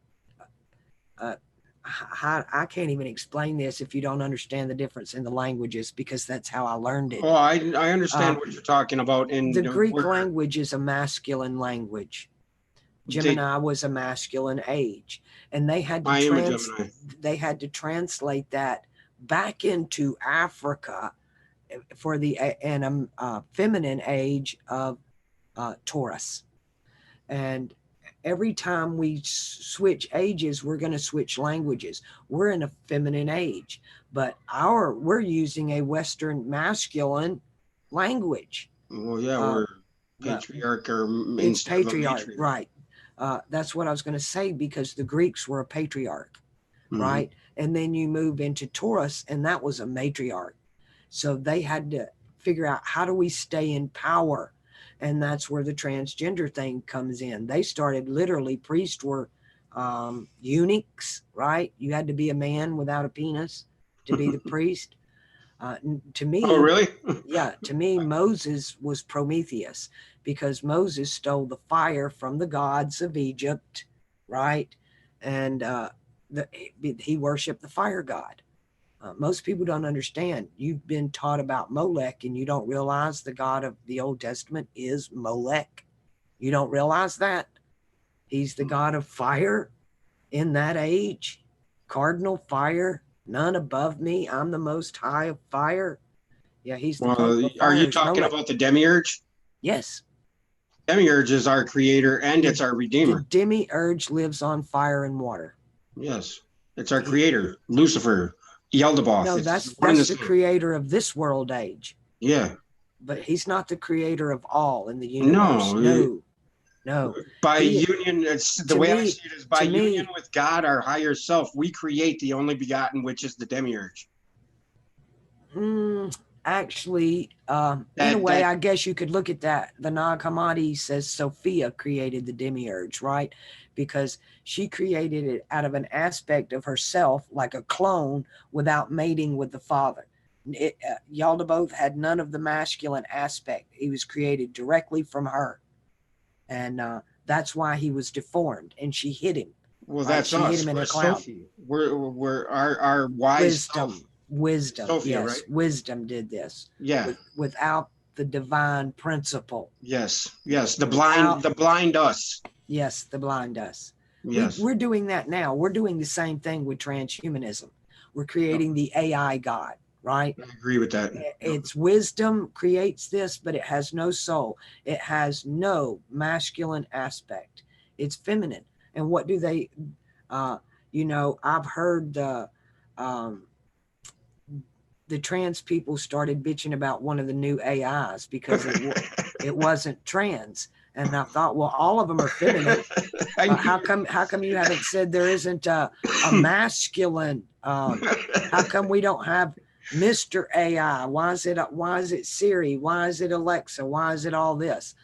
[SPEAKER 2] I can't even explain this if you don't understand the difference in the languages, because that's how I learned it.
[SPEAKER 1] Oh, I understand what you're talking about. In
[SPEAKER 2] the Greek language is a masculine language. Gemini was a masculine age, and they had to translate that back into Africa for the feminine age of Taurus. And every time we switch ages, we're going to switch languages. We're in a feminine age, but we're using a Western masculine language.
[SPEAKER 1] Well, yeah, we're patriarch, or
[SPEAKER 2] it's patriarch, right? That's what I was going to say, because the Greeks were a patriarch, right? And then you move into Taurus, and that was a matriarch. So they had to figure out, how do we stay in power? And that's where the transgender thing comes in. They started literally, priests were eunuchs, right? You had to be a man without a penis to be the priest. To me,
[SPEAKER 1] oh really?
[SPEAKER 2] Yeah, to me, Moses was Prometheus, because Moses stole the fire from the gods of Egypt, right? And he worshiped the fire god. Most people don't understand. You've been taught about Molech, and you don't realize the God of the Old Testament is Molech. You don't realize that? He's the God of fire in that age. Cardinal fire, none above me. I'm the most high of fire. Yeah, he's the
[SPEAKER 1] Well, are you talking about the demiurge?
[SPEAKER 2] Yes.
[SPEAKER 1] Demiurge is our creator, and it's our redeemer.
[SPEAKER 2] The demiurge lives on fire and water.
[SPEAKER 1] Yes. It's our creator, Lucifer. Yaldabaoth.
[SPEAKER 2] No, that's the creator of this world age.
[SPEAKER 1] Yeah.
[SPEAKER 2] But he's not the creator of all in the universe. No.
[SPEAKER 1] By union, it's the way I see it is by union with God, our higher self, we create the only begotten, which is the demiurge.
[SPEAKER 2] Actually, in a way, I guess you could look at that. The Nag Hammadi says Sophia created the demiurge, right? Because she created it out of an aspect of herself, like a clone, without mating with the father. Yaldabaoth had none of the masculine aspect. He was created directly from her. And that's why he was deformed, and she hid him.
[SPEAKER 1] Well, that's us. Hid him in a cloud. Sophie. We're our wise
[SPEAKER 2] Wisdom,
[SPEAKER 1] Sophia,
[SPEAKER 2] yes.
[SPEAKER 1] Right?
[SPEAKER 2] Wisdom did this.
[SPEAKER 1] Yeah.
[SPEAKER 2] Without the divine principle.
[SPEAKER 1] Yes. The blind us.
[SPEAKER 2] Yes, the blind us.
[SPEAKER 1] Yes.
[SPEAKER 2] We're doing that now. We're doing the same thing with transhumanism. We're creating the AI God, right?
[SPEAKER 1] I agree with that.
[SPEAKER 2] It's wisdom creates this, but it has no soul. It has no masculine aspect. It's feminine. And what do they, I've heard the trans people started bitching about one of the new AIs because it wasn't trans. And I thought, well, all of them are feminine. How come you haven't said there isn't a masculine? How come we don't have Mr. AI? Why is it Siri? Why is it Alexa? Why is it all this?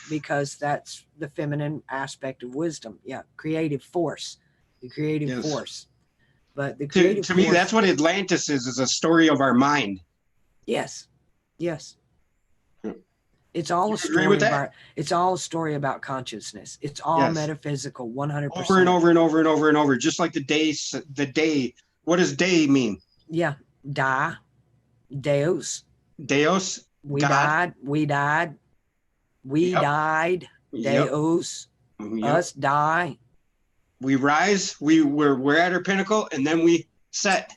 [SPEAKER 2] because that's the feminine aspect of wisdom. Yeah, creative force, the creative force. But the creative
[SPEAKER 1] to me, that's what Atlantis is a story of our mind.
[SPEAKER 2] Yes, yes. It's all
[SPEAKER 1] You
[SPEAKER 2] a
[SPEAKER 1] agree with
[SPEAKER 2] story
[SPEAKER 1] that?
[SPEAKER 2] about. It's all a story about consciousness. It's all metaphysical, 100%.
[SPEAKER 1] Over and over and over and over and over, just like the day. The day. What does day mean?
[SPEAKER 2] Yeah, die, Deus.
[SPEAKER 1] Deus.
[SPEAKER 2] We
[SPEAKER 1] God.
[SPEAKER 2] died. We died. We died. Deus. Us die.
[SPEAKER 1] We rise. We're at our pinnacle, and then we set.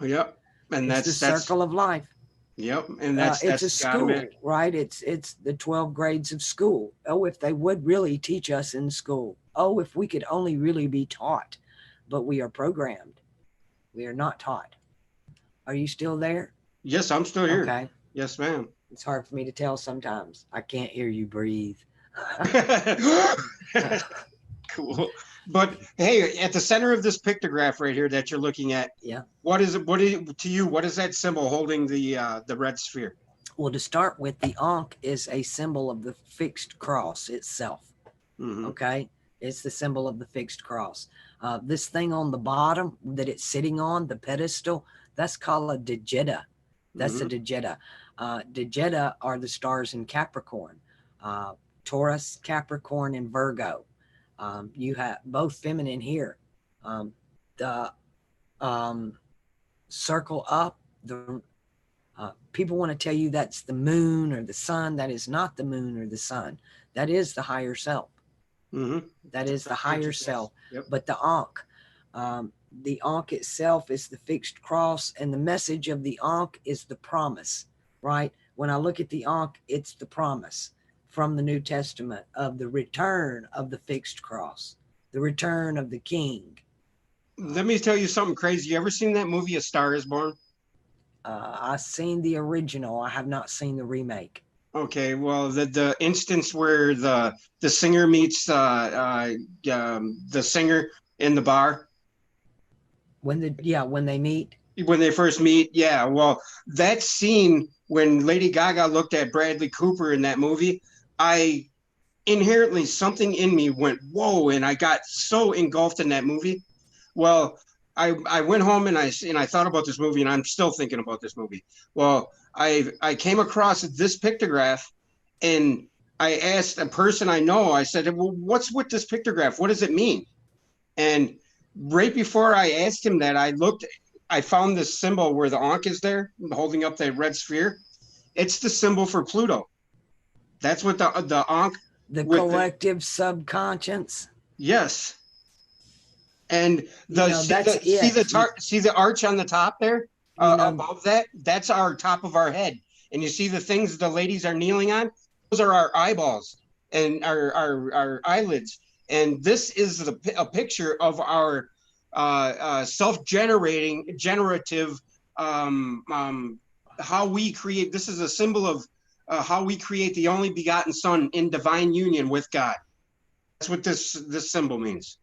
[SPEAKER 1] Yep. And
[SPEAKER 2] it's the circle of life.
[SPEAKER 1] Yep. And that's
[SPEAKER 2] a school, right? It's the 12 grades of school. Oh, if they would really teach us in school. Oh, if we could only really be taught. But we are programmed. We are not taught. Are you still there?
[SPEAKER 1] Yes, I'm still here.
[SPEAKER 2] Okay.
[SPEAKER 1] Yes, ma'am.
[SPEAKER 2] It's hard for me to tell sometimes. I can't hear you breathe.
[SPEAKER 1] Cool. But hey, at the center of this pictograph right here that you're looking at, what is it? To you? What is that symbol holding the red sphere?
[SPEAKER 2] Well, to start with, the Ankh is a symbol of the fixed cross itself.
[SPEAKER 1] Mm-hmm.
[SPEAKER 2] Okay, it's the symbol of the fixed cross. This thing on the bottom that it's sitting on, the pedestal, that's called a digita. That's a digita. Digita are the stars in Capricorn, Taurus, Capricorn, and Virgo. You have both feminine here. The circle up, the people want to tell you that's the moon or the sun. That is not the moon or the sun. That is the higher self.
[SPEAKER 1] Mm-hmm.
[SPEAKER 2] That is the higher self. Yep. But the Ankh itself is the fixed cross, and the message of the Ankh is the promise, right? When I look at the Ankh, it's the promise from the New Testament of the return of the fixed cross, the return of the king.
[SPEAKER 1] Let me tell you something crazy. You ever seen that movie, A Star is Born?
[SPEAKER 2] I've seen the original. I have not seen the remake.
[SPEAKER 1] Okay, well, the instance where the singer meets the singer in the bar.
[SPEAKER 2] When they
[SPEAKER 1] first meet, yeah. Well, that scene when Lady Gaga looked at Bradley Cooper in that movie, I inherently, something in me went, whoa, and I got so engulfed in that movie. Well, I went home and I thought about this movie, and I'm still thinking about this movie. Well, I came across this pictograph, and I asked a person I know, I said, well, what's with this pictograph? What does it mean? And right before I asked him that, I found this symbol where the Ankh is there, holding up that red sphere. It's the symbol for Pluto. That's what the Ankh.
[SPEAKER 2] The collective subconscious.
[SPEAKER 1] Yes. And see the arch on the top there above that? That's our top of our head. And you see the things the ladies are kneeling on? Those are our eyeballs and our eyelids. And this is a picture of our generative how we create. This is a symbol of how we create the only begotten Son in divine union with God. That's what this symbol means.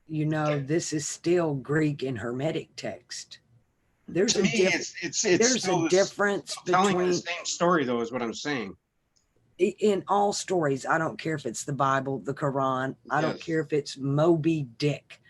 [SPEAKER 2] This is still Greek and Hermetic text. There's
[SPEAKER 1] a difference
[SPEAKER 2] between
[SPEAKER 1] the same story, though, is what I'm saying.
[SPEAKER 2] In all stories, I don't care if it's the Bible, the Quran, I don't care if it's Moby Dick.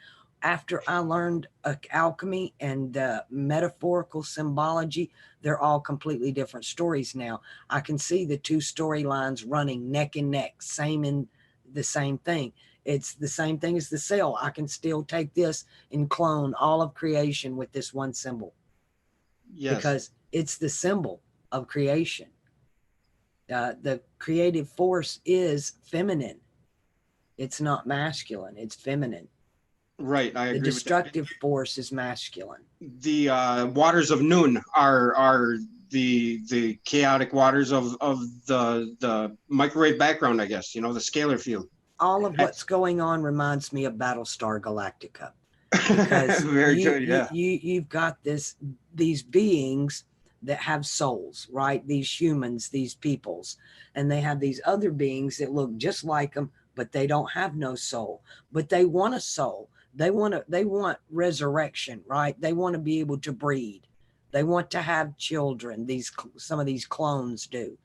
[SPEAKER 2] After I learned alchemy and metaphorical symbology, they're all completely different stories now. I can see the two storylines running neck and neck, the same thing. It's the same thing as the cell. I can still take this and clone all of creation with this one symbol.
[SPEAKER 1] Yes.
[SPEAKER 2] Because it's the symbol of creation. The creative force is feminine. It's not masculine. It's feminine.
[SPEAKER 1] Right, I agree.
[SPEAKER 2] The destructive force is masculine.
[SPEAKER 1] The waters of Nun are the chaotic waters of the microwave background, I guess. The scalar field.
[SPEAKER 2] All of what's going on reminds me of Battlestar Galactica. Because
[SPEAKER 1] very good, yeah.
[SPEAKER 2] You've got these beings that have souls, right? These humans, these peoples, and they have these other beings that look just like them, but they don't have no soul. But they want a soul. They want resurrection, right? They want to be able to breed. They want to have children. Some of these clones do.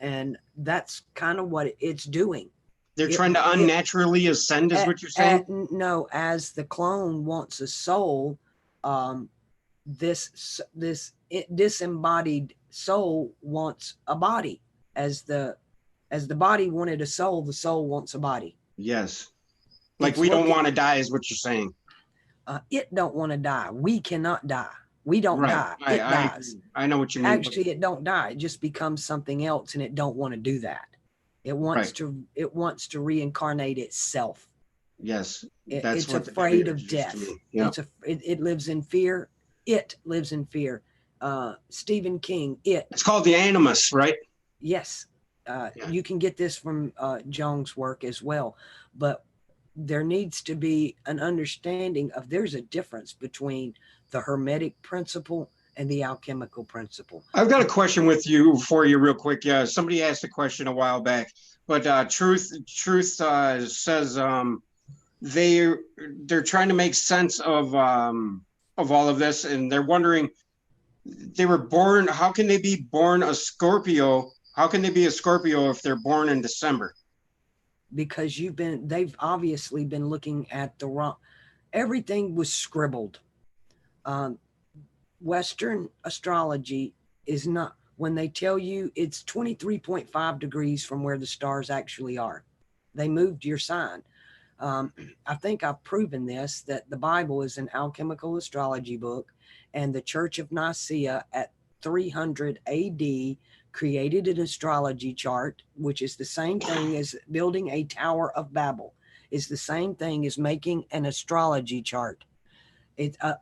[SPEAKER 2] And that's kind of what it's doing.
[SPEAKER 1] They're trying to unnaturally ascend, is what you're saying?
[SPEAKER 2] No, as the clone wants a soul, this disembodied soul wants a body. As the body wanted a soul, the soul wants a body.
[SPEAKER 1] Yes. Like we don't want to die, is what you're saying.
[SPEAKER 2] It don't want to die. We cannot die. We don't die. It dies.
[SPEAKER 1] I know what you mean.
[SPEAKER 2] Actually, it don't die. It just becomes something else, and it don't want to do that. It wants to. It wants to reincarnate itself.
[SPEAKER 1] Yes,
[SPEAKER 2] it's afraid of death. Yep. It lives in fear. It lives in fear. Stephen King. It's
[SPEAKER 1] called the animus, right?
[SPEAKER 2] Yes. You can get this from Jung's work as well, but there needs to be an understanding of there's a difference between the Hermetic principle and the alchemical principle.
[SPEAKER 1] I've got a question for you real quick. Yeah, somebody asked a question a while back, but Truth says they're trying to make sense of all of this, and they're wondering, they were born, how can they be born a Scorpio? How can they be a Scorpio if they're born in December?
[SPEAKER 2] Because they've obviously been looking at the wrong, everything was scribbled. Western astrology is not, when they tell you it's 23.5 degrees from where the stars actually are, they moved your sign. I think I've proven this, that the Bible is an alchemical astrology book, and the Church of Nicaea at 300 AD created an astrology chart, which is the same thing as building a Tower of Babel, is the same thing as making an astrology chart.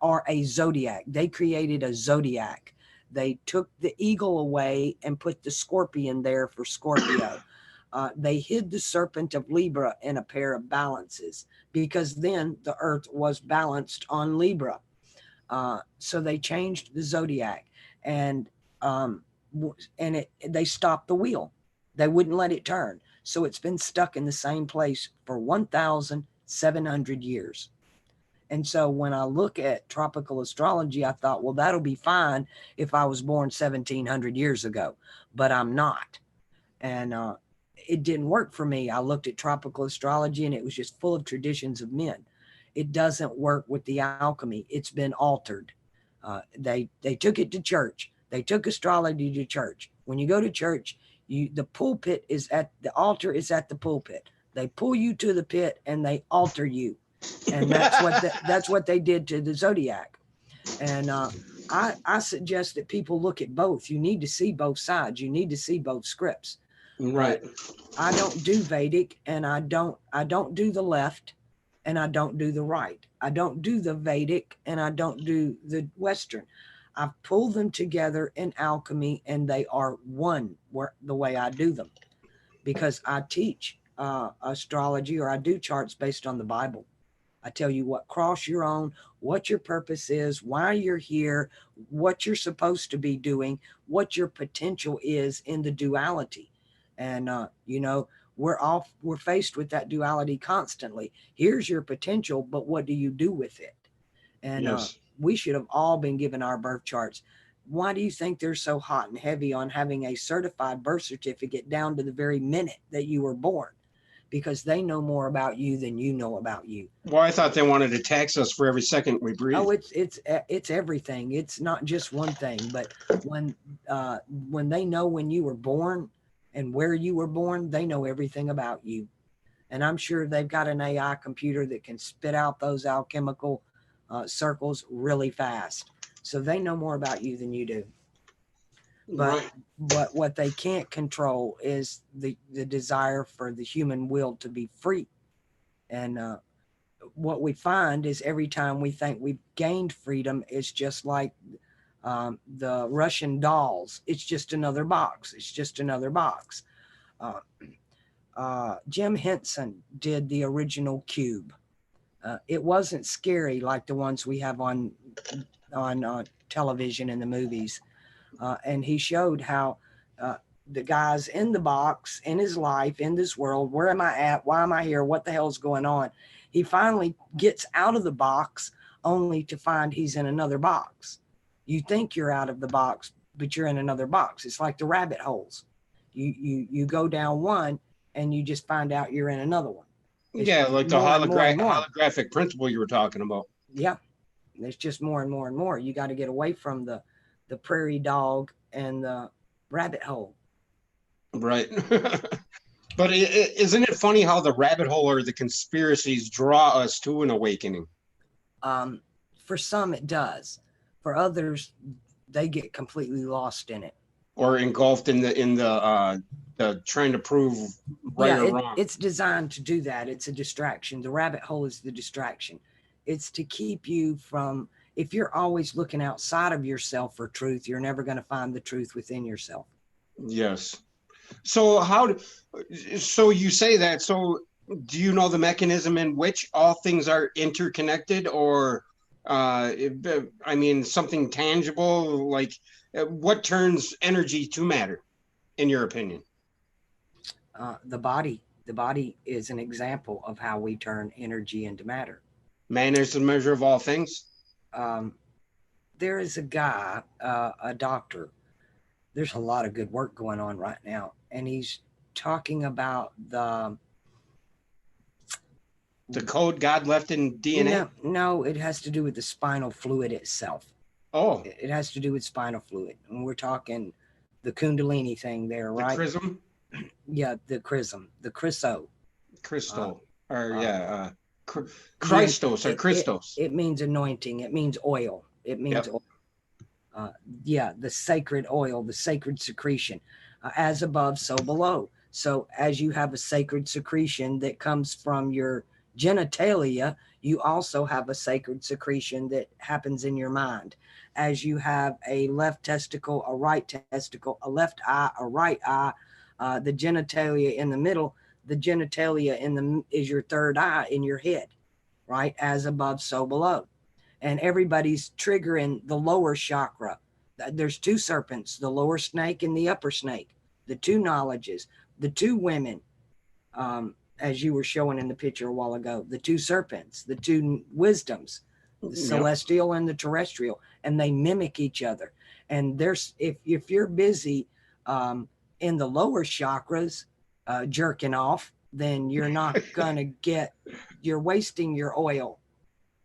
[SPEAKER 2] Or a zodiac. They created a zodiac. They took the eagle away and put the scorpion there for Scorpio. They hid the serpent of Libra in a pair of balances, because then the earth was balanced on Libra. So they changed the zodiac, and they stopped the wheel. They wouldn't let it turn. So it's been stuck in the same place for 1,700 years. And so when I look at tropical astrology, I thought, well, that'll be fine if I was born 1,700 years ago, but I'm not. And it didn't work for me. I looked at tropical astrology, and it was just full of traditions of men. It doesn't work with the alchemy. It's been altered. They took it to church. They took astrology to church. When you go to church, the altar is at the pulpit. They pull you to the pit and they alter you. And that's what they did to the zodiac. And I suggest that people look at both. You need to see both sides. You need to see both scripts.
[SPEAKER 1] Right.
[SPEAKER 2] I don't do Vedic, and I don't do the left, and I don't do the right. I don't do the Vedic, and I don't do the Western. I've pulled them together in alchemy, and they are one, the way I do them, because I teach astrology, or I do charts based on the Bible. I tell you what cross you're on, what your purpose is, why you're here, what you're supposed to be doing, what your potential is in the duality. And, we're faced with that duality constantly. Here's your potential, but what do you do with it? And yes. We should have all been given our birth charts. Why do you think they're so hot and heavy on having a certified birth certificate down to the very minute that you were born? Because they know more about you than you know about you.
[SPEAKER 1] Well, I thought they wanted to tax us for every second we breathe.
[SPEAKER 2] Oh, it's everything. It's not just one thing. But when they know when you were born and where you were born, they know everything about you. And I'm sure they've got an AI computer that can spit out those alchemical circles really fast. So they know more about you than you do. But what they can't control is the desire for the human will to be free. And what we find is every time we think we've gained freedom, it's just like the Russian dolls. It's just another box. It's just another box. Jim Henson did the original cube. It wasn't scary like the ones we have on television and the movies. And he showed how the guy's in the box, in his life, in this world. Where am I at? Why am I here? What the hell's going on? He finally gets out of the box only to find he's in another box. You think you're out of the box, but you're in another box. It's like the rabbit holes. You go down one and you just find out you're in another one. It's
[SPEAKER 1] Yeah, like the holographic principle you were talking about.
[SPEAKER 2] Yeah, it's just more and more and more. You got to get away from the prairie dog and the rabbit hole.
[SPEAKER 1] Right. But isn't it funny how the rabbit hole or the conspiracies draw us to an awakening?
[SPEAKER 2] For some, it does. For others, they get completely lost in it,
[SPEAKER 1] or engulfed in the trying to prove right or wrong.
[SPEAKER 2] It's designed to do that. It's a distraction. The rabbit hole is the distraction. It's to keep you from. If you're always looking outside of yourself for truth, you're never going to find the truth within yourself.
[SPEAKER 1] Yes. So so you say that, so do you know the mechanism in which all things are interconnected, or I mean something tangible, like what turns energy to matter in your opinion?
[SPEAKER 2] The body is an example of how we turn energy into matter.
[SPEAKER 1] Man is the measure of all things.
[SPEAKER 2] There is a guy, a doctor. There's a lot of good work going on right now, and he's talking about the
[SPEAKER 1] code God left in DNA.
[SPEAKER 2] No, it has to do with the spinal fluid itself.
[SPEAKER 1] Oh,
[SPEAKER 2] it has to do with spinal fluid, and we're talking the Kundalini thing there, right?
[SPEAKER 1] The chrism.
[SPEAKER 2] Yeah, the chrism, the crystal,
[SPEAKER 1] Christos, or Christos.
[SPEAKER 2] It means anointing. It means oil. It means oil. The sacred oil, the sacred secretion, as above, so below. So as you have a sacred secretion that comes from your genitalia, you also have a sacred secretion that happens in your mind. As you have a left testicle, a right testicle, a left eye, a right eye, the genitalia in the middle, the genitalia is your third eye in your head, right? As above, so below. And everybody's triggering the lower chakra. There's two serpents, the lower snake and the upper snake, the two knowledges, the two women, as you were showing in the picture a while ago, the two serpents, the two wisdoms, the celestial and the terrestrial, and they mimic each other. And there's, if you're busy in the lower chakras jerking off, then you're not going to you're wasting your oil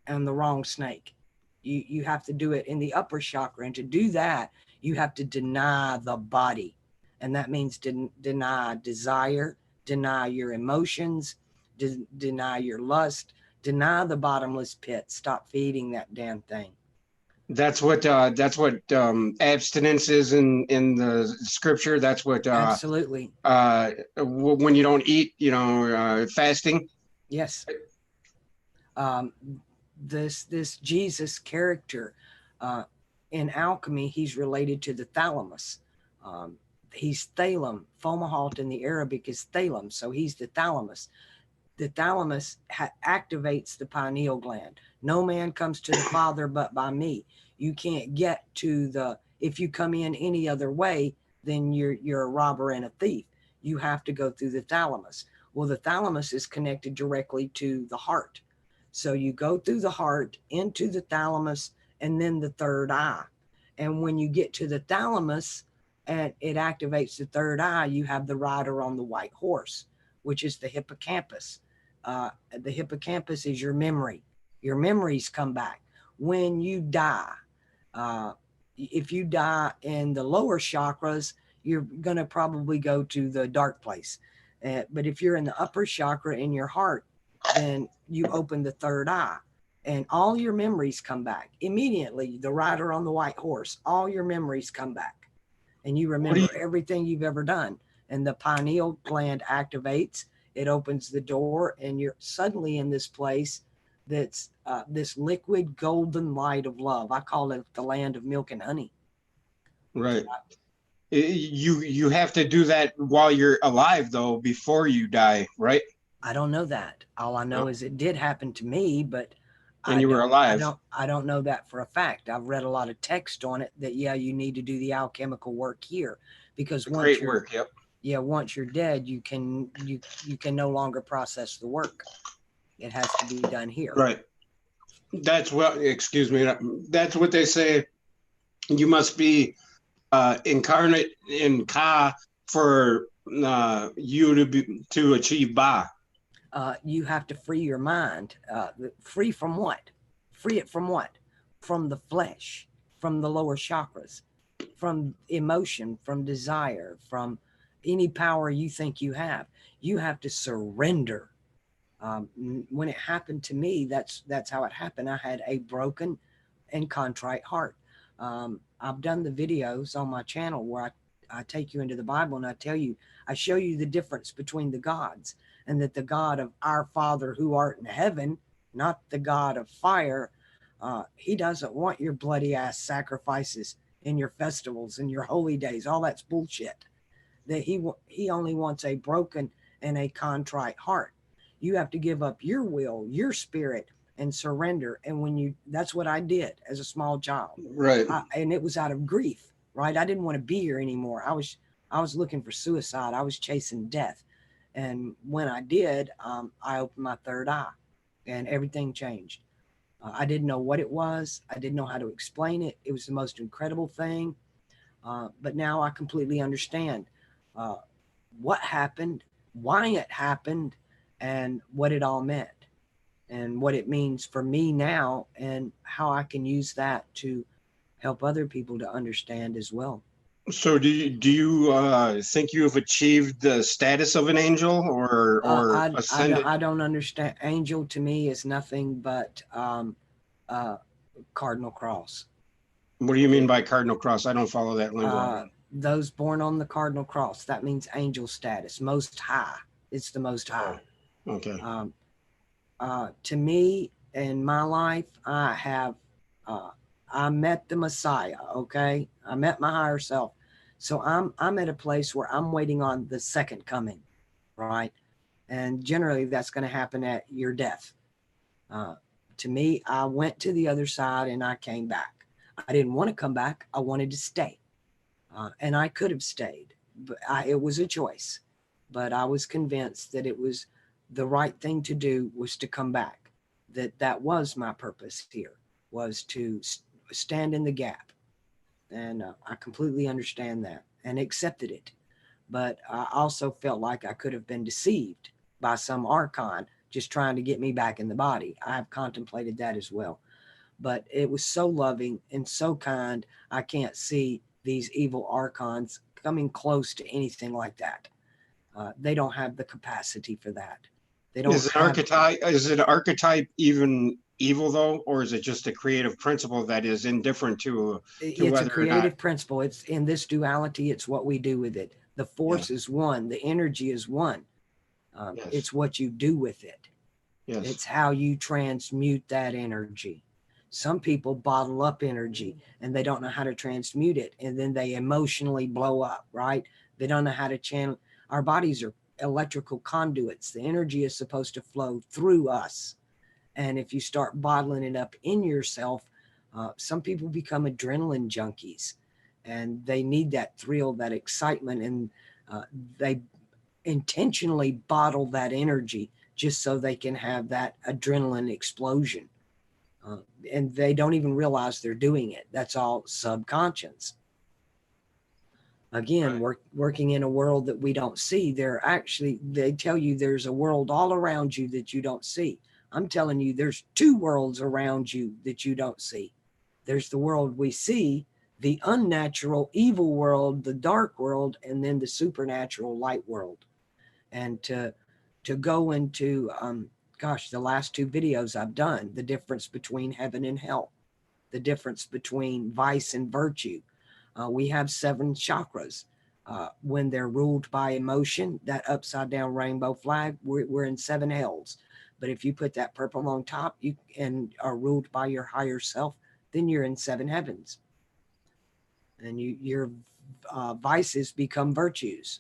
[SPEAKER 2] on the wrong snake. You have to do it in the upper chakra. And to do that, you have to deny the body. And that means deny desire, deny your emotions, deny your lust, deny the bottomless pit. Stop feeding that damn thing.
[SPEAKER 1] That's what abstinence is in the scripture. That's what
[SPEAKER 2] absolutely.
[SPEAKER 1] When you don't eat, fasting.
[SPEAKER 2] Yes. This Jesus character in alchemy, he's related to the thalamus. He's thalum. Fomahalt in the Arabic is thalum, so he's the thalamus. The thalamus activates the pineal gland. No man comes to the Father but by me. You can't get to if you come in any other way, then you're a robber and a thief. You have to go through the thalamus. Well, the thalamus is connected directly to the heart. So you go through the heart into the thalamus and then the third eye. And when you get to the thalamus and it activates the third eye, you have the rider on the white horse, which is the hippocampus. The hippocampus is your memory. Your memories come back. When you die, if you die in the lower chakras, you're going to probably go to the dark place. But if you're in the upper chakra in your heart, then you open the third eye and all your memories come back immediately. The rider on the white horse, all your memories come back and you remember everything you've ever done. And the pineal gland activates, it opens the door, and you're suddenly in this place that's this liquid golden light of love. I call it the land of milk and honey.
[SPEAKER 1] Right. You have to do that while you're alive, though, before you die, right?
[SPEAKER 2] I don't know that. All I know is it did happen to me, but
[SPEAKER 1] you were alive.
[SPEAKER 2] I don't know that for a fact. I've read a lot of text on it that, you need to do the alchemical work here, because once you're dead, you can no longer process the work. It has to be done here.
[SPEAKER 1] Right. That's what they say. You must be incarnate in Ka for you to achieve Ba?
[SPEAKER 2] You have to free your mind. Free from what? Free it from what? From the flesh, from the lower chakras, from emotion, from desire, from any power you think you have. You have to surrender. When it happened to me, that's how it happened. I had a broken and contrite heart. I've done the videos on my channel where I take you into the Bible and I show you the difference between the gods, and that the God of our Father who art in heaven, not the God of fire, he doesn't want your bloody ass sacrifices and your festivals and your holy days. All that's bullshit. That he only wants a broken and a contrite heart. You have to give up your will, your spirit, and surrender. And that's what I did as a small child.
[SPEAKER 1] Right.
[SPEAKER 2] And it was out of grief, right? I didn't want to be here anymore. I was looking for suicide. I was chasing death. And when I did, I opened my third eye and everything changed. I didn't know what it was. I didn't know how to explain it. It was the most incredible thing. But now I completely understand what happened, why it happened, and what it all meant, and what it means for me now, and how I can use that to help other people to understand as well.
[SPEAKER 1] So do you think you have achieved the status of an angel or ascended?
[SPEAKER 2] I don't understand. Angel to me is nothing but cardinal cross.
[SPEAKER 1] What do you mean by cardinal cross? I don't follow that lingo.
[SPEAKER 2] Those born on the cardinal cross, that means angel status, most high. It's the most high.
[SPEAKER 1] Oh, okay.
[SPEAKER 2] To me, in my life, I met the Messiah. Okay, I met my higher self. So I'm at a place where I'm waiting on the second coming, right? And generally, that's going to happen at your death. To me, I went to the other side and I came back. I didn't want to come back. I wanted to stay. And I could have stayed, but it was a choice. But I was convinced that it was the right thing to do was to come back. That was my purpose here, was to stand in the gap. And I completely understand that and accepted it. But I also felt like I could have been deceived by some archon just trying to get me back in the body. I have contemplated that as well. But it was so loving and so kind. I can't see these evil archons coming close to anything like that. They don't have the capacity for that. They don't.
[SPEAKER 1] Is an archetype even evil though, or is it just a creative principle that is indifferent to
[SPEAKER 2] it's a creative principle. It's in this duality. It's what we do with it. The force is one. The energy is one.
[SPEAKER 1] Yes.
[SPEAKER 2] It's what you do with it.
[SPEAKER 1] Yes.
[SPEAKER 2] It's how you transmute that energy. Some people bottle up energy and they don't know how to transmute it, and then they emotionally blow up, right? They don't know how to channel. Our bodies are electrical conduits. The energy is supposed to flow through us. And if you start bottling it up in yourself, some people become adrenaline junkies, and they need that thrill, that excitement, and they intentionally bottle that energy just so they can have that adrenaline explosion. And they don't even realize they're doing it. That's all subconscious. Again, working in a world that we don't see, they tell you there's a world all around you that you don't see. I'm telling you, there's two worlds around you that you don't see. There's the world we see, the unnatural, evil world, the dark world, and then the supernatural light world. And to go into, the last two videos I've done, the difference between heaven and hell, the difference between vice and virtue. We have 7 chakras. When they're ruled by emotion, that upside down rainbow flag, we're in 7 hells. But if you put that purple on top, and are ruled by your higher self, then you're in 7 heavens. And your vices become virtues.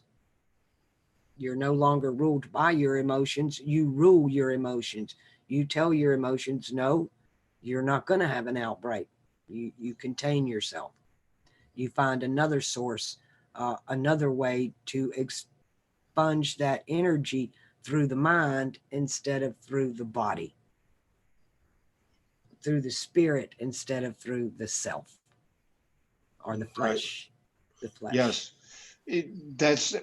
[SPEAKER 2] You're no longer ruled by your emotions. You rule your emotions. You tell your emotions, no, you're not going to have an outbreak. You contain yourself. You find another source, another way to expunge that energy through the mind instead of through the body, through the spirit instead of through the self or the flesh.
[SPEAKER 1] Right. The flesh. Yes. That's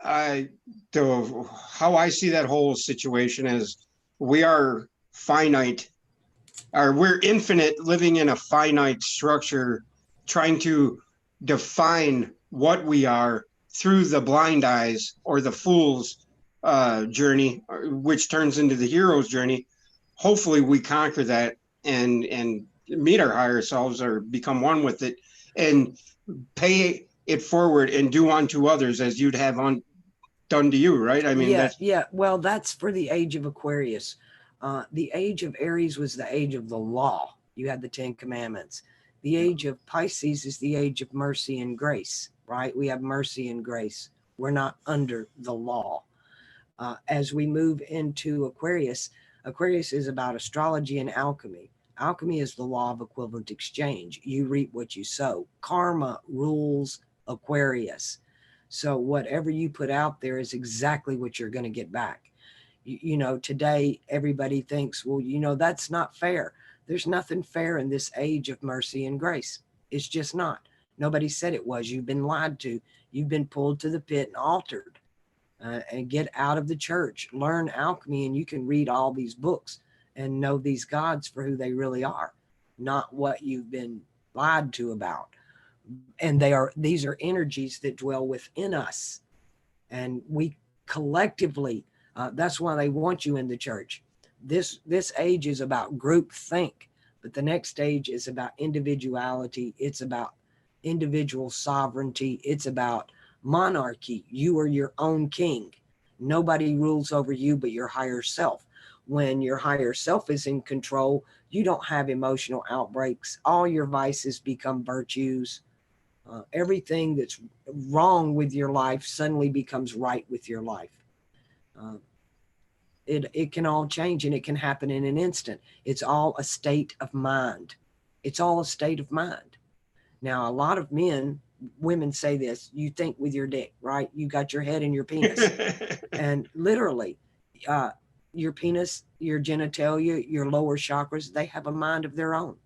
[SPEAKER 1] I how I see that whole situation is we are finite, or we're infinite, living in a finite structure, trying to define what we are through the blind eyes or the fool's journey, which turns into the hero's journey. Hopefully, we conquer that and meet our higher selves or become one with it, and pay it forward and do unto others as you'd have done to you, right? I mean,
[SPEAKER 2] Yeah,
[SPEAKER 1] that's
[SPEAKER 2] yeah. Well, that's for the age of Aquarius. The age of Aries was the age of the law. You had the Ten Commandments. The age of Pisces is the age of mercy and grace, right? We have mercy and grace. We're not under the law. As we move into Aquarius, Aquarius is about astrology and alchemy. Alchemy is the law of equivalent exchange. You reap what you sow. Karma rules Aquarius. So whatever you put out there is exactly what you're going to get back. You know, today everybody thinks, well, you know, that's not fair. There's nothing fair in this age of mercy and grace. It's just not. Nobody said it was. You've been lied to. You've been pulled to the pit and altered. And get out of the church. Learn alchemy, and you can read all these books and know these gods for who they really are, not what you've been lied to about. And these are energies that dwell within us, and we collectively, that's why they want you in the church. This age is about group think, but the next stage is about individuality. It's about individual sovereignty. It's about monarchy. You are your own king. Nobody rules over you but your higher self. When your higher self is in control, you don't have emotional outbreaks. All your vices become virtues. Everything that's wrong with your life suddenly becomes right with your life. It can all change, and it can happen in an instant. It's all a state of mind. It's all a state of mind. Now, a lot of women say this: you think with your dick, right? You got your head in your penis. And literally, your penis, your genitalia, your lower chakras, they have a mind of their own.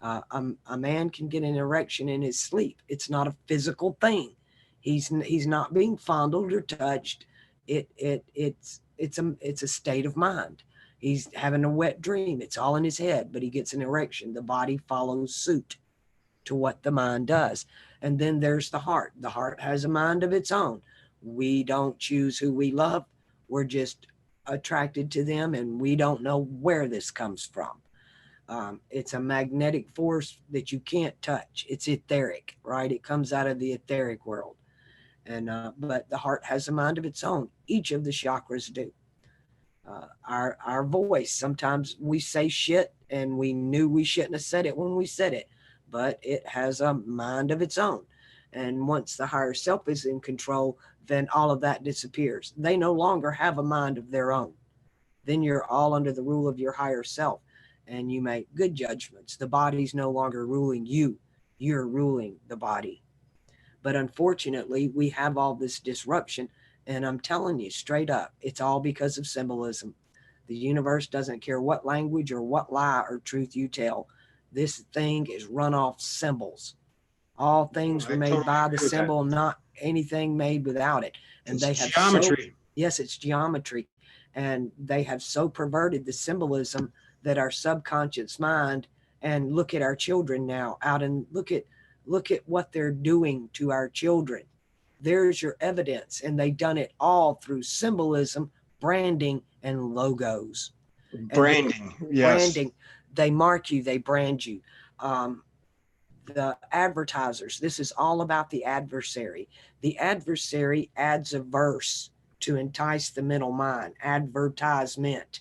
[SPEAKER 2] A man can get an erection in his sleep. It's not a physical thing. He's not being fondled or touched. It's a state of mind. He's having a wet dream. It's all in his head, but he gets an erection. The body follows suit to what the mind does. And then there's the heart. The heart has a mind of its own. We don't choose who we love. We're just attracted to them, and we don't know where this comes from. It's a magnetic force that you can't touch. It's etheric, right? It comes out of the etheric world. And but the heart has a mind of its own. Each of the chakras do. Our voice, sometimes we say shit and we knew we shouldn't have said it when we said it, but it has a mind of its own. And once the higher self is in control, then all of that disappears. They no longer have a mind of their own. Then you're all under the rule of your higher self, and you make good judgments. The body's no longer ruling you. You're ruling the body. But unfortunately, we have all this disruption. And I'm telling you straight up, it's all because of symbolism. The universe doesn't care what language or what lie or truth you tell. This thing is run off symbols. All things were made by the symbol, not anything made without it. And they have geometry. Yes, it's geometry. And they have so perverted the symbolism that our subconscious mind, and look at our children now out, and look at what they're doing to our children. There's your evidence. And they done it all through symbolism, branding, and logos.
[SPEAKER 1] Branding, yes.
[SPEAKER 2] Branding. They mark you, they brand you. The advertisers, this is all about the adversary. The adversary adds a verse to entice the middle mind, advertisement.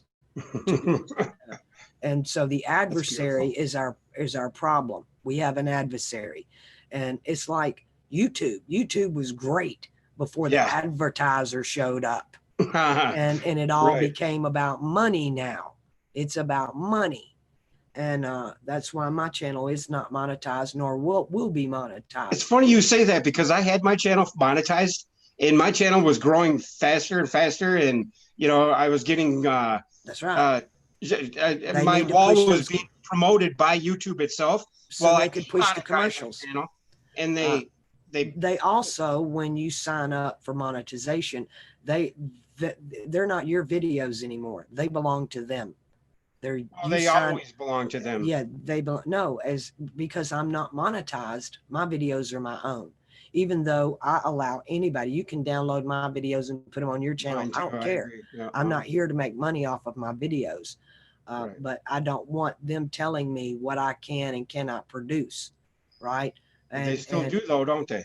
[SPEAKER 2] And so the adversary is our problem. We have an adversary. And it's like YouTube. YouTube was great before the advertiser showed up. and it all became about money now. It's about money. And that's why my channel is not monetized, nor will be monetized.
[SPEAKER 1] It's funny you say that, because I had my channel monetized, and my channel was growing faster and faster. And, you know, I was getting...
[SPEAKER 2] that's right.
[SPEAKER 1] My wall was being promoted by YouTube itself.
[SPEAKER 2] So they could push the commercials.
[SPEAKER 1] You know, and they
[SPEAKER 2] they also, when you sign up for monetization, they're not your videos anymore. They belong to them.
[SPEAKER 1] They always belong to them.
[SPEAKER 2] Yeah, because I'm not monetized, my videos are my own. Even though I allow anybody, you can download my videos and put them on your channel. I don't care.
[SPEAKER 1] Yeah,
[SPEAKER 2] I'm not here to make money off of my videos.
[SPEAKER 1] Right.
[SPEAKER 2] But I don't want them telling me what I can and cannot produce. Right.
[SPEAKER 1] They still do though, don't they?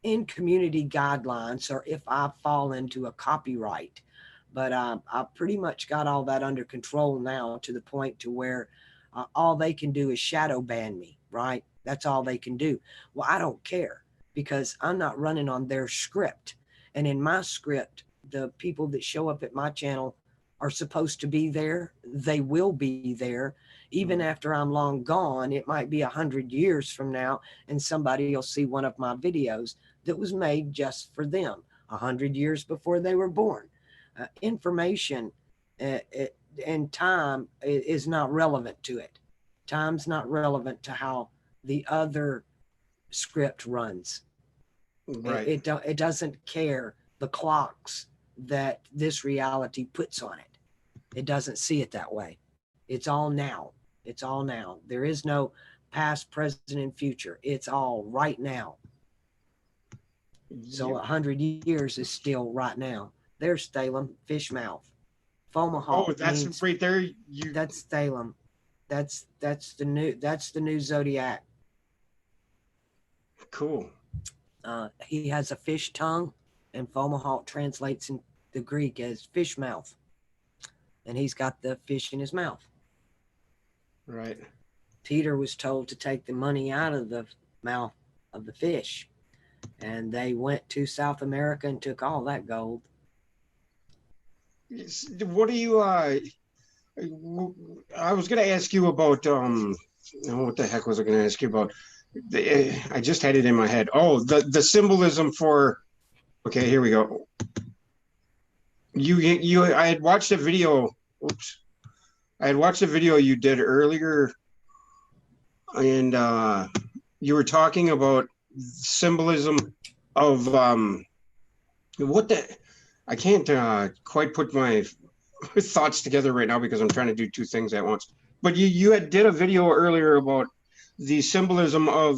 [SPEAKER 2] In community guidelines, or if I fall into a copyright. But I pretty much got all that under control now, to the point to where all they can do is shadow ban me, right? That's all they can do. Well, I don't care, because I'm not running on their script. And in my script, the people that show up at my channel are supposed to be there. They will be there. Even after I'm long gone, it might be 100 years from now, and somebody will see one of my videos that was made just for them 100 years before they were born. Information and time is not relevant to it. Time's not relevant to how the other script runs.
[SPEAKER 1] Right.
[SPEAKER 2] It doesn't care the clocks that this reality puts on it. It doesn't see it that way. It's all now. It's all now. There is no past, present, and future. It's all right now. So 100 years is still right now. There's Thalem, fish mouth. Fomalhaut.
[SPEAKER 1] Oh, that's right there.
[SPEAKER 2] That's Thalem. That's the new zodiac.
[SPEAKER 1] Cool.
[SPEAKER 2] He has a fish tongue, and Fomalhaut translates in the Greek as fish mouth. And he's got the fish in his mouth.
[SPEAKER 1] Right.
[SPEAKER 2] Peter was told to take the money out of the mouth of the fish, and they went to South America and took all that gold.
[SPEAKER 1] What do you I was going to ask you about what the heck was I going to ask you about? I just had it in my head. Oh, the symbolism for, okay, here we go. I had watched a video. Oops. I had watched a video you did earlier, and you were talking about symbolism of what the, I can't quite put my thoughts together right now because I'm trying to do two things at once. But you had did a video earlier about the symbolism of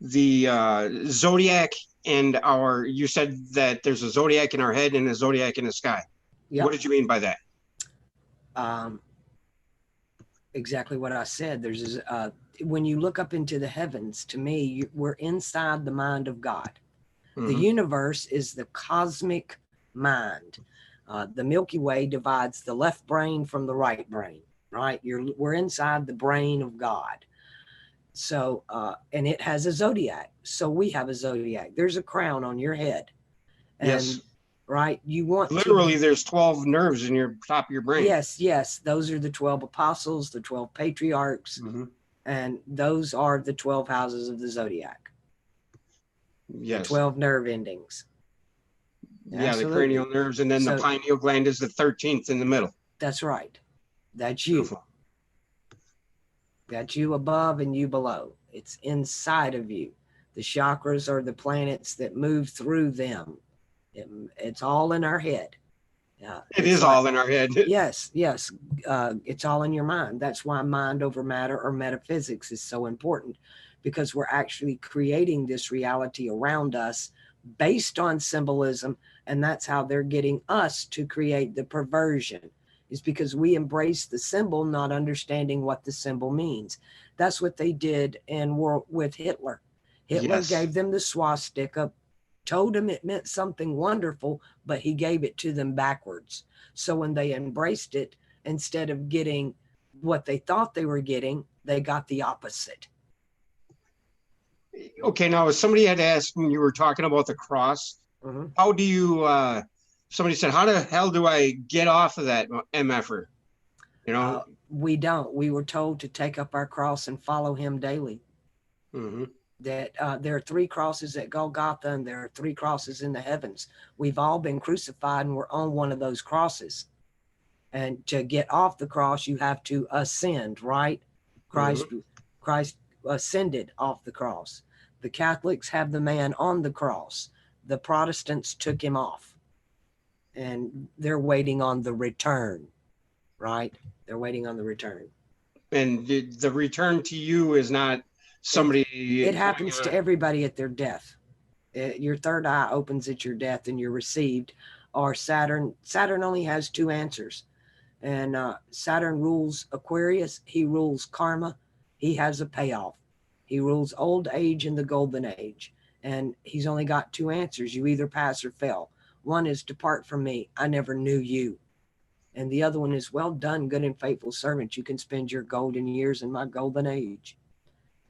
[SPEAKER 1] the zodiac and you said that there's a zodiac in our head and a zodiac in the sky. Yep. What did you mean by that?
[SPEAKER 2] Exactly what I said. There's when you look up into the heavens, to me, we're inside the mind of God. Mm-hmm. The universe is the cosmic mind. The Milky Way divides the left brain from the right brain, right? We're inside the brain of God. So, and it has a zodiac. So we have a zodiac. There's a crown on your head. And,
[SPEAKER 1] yes.
[SPEAKER 2] Right? You want
[SPEAKER 1] literally there's 12 nerves in your top of your brain.
[SPEAKER 2] Yes. Those are the 12 apostles, the 12 patriarchs, mm-hmm. and those are the 12 houses of the zodiac.
[SPEAKER 1] Yes.
[SPEAKER 2] The 12 nerve endings.
[SPEAKER 1] Yeah, absolutely. The cranial nerves, and then the pineal gland is the 13th in the middle.
[SPEAKER 2] That's right. That's you. Beautiful. That's you above and you below. It's inside of you. The chakras are the planets that move through them. It's all in our head.
[SPEAKER 1] It is all in our head.
[SPEAKER 2] Yes. It's all in your mind. That's why mind over matter, or metaphysics, is so important, because we're actually creating this reality around us based on symbolism. And that's how they're getting us to create the perversion, is because we embrace the symbol, not understanding what the symbol means. That's what they did with Hitler. Hitler gave them the swastika, told them it meant something wonderful, but he gave it to them backwards. So when they embraced it, instead of getting what they thought they were getting, they got the opposite.
[SPEAKER 1] Okay, now somebody had asked when you were talking about the cross, mm-hmm. How do you, somebody said, how the hell do I get off of that MFer? You know?
[SPEAKER 2] We don't. We were told to take up our cross and follow him daily. Mm-hmm. That there are 3 crosses at Golgotha, and there are 3 crosses in the heavens. We've all been crucified, and we're on one of those crosses. And to get off the cross, you have to ascend, right? Christ ascended off the cross. The Catholics have the man on the cross. The Protestants took him off, and they're waiting on the return, right? They're waiting on the return.
[SPEAKER 1] And the return to you is not somebody.
[SPEAKER 2] It happens to everybody at their death. Your third eye opens at your death, and you're received. Or Saturn. Saturn only has two answers, and Saturn rules Aquarius. He rules karma. He has a payoff. He rules old age and the golden age, and he's only got two answers. You either pass or fail. One is depart from me, I never knew you. And the other one is, well done, good and faithful servant. You can spend your golden years in my golden age.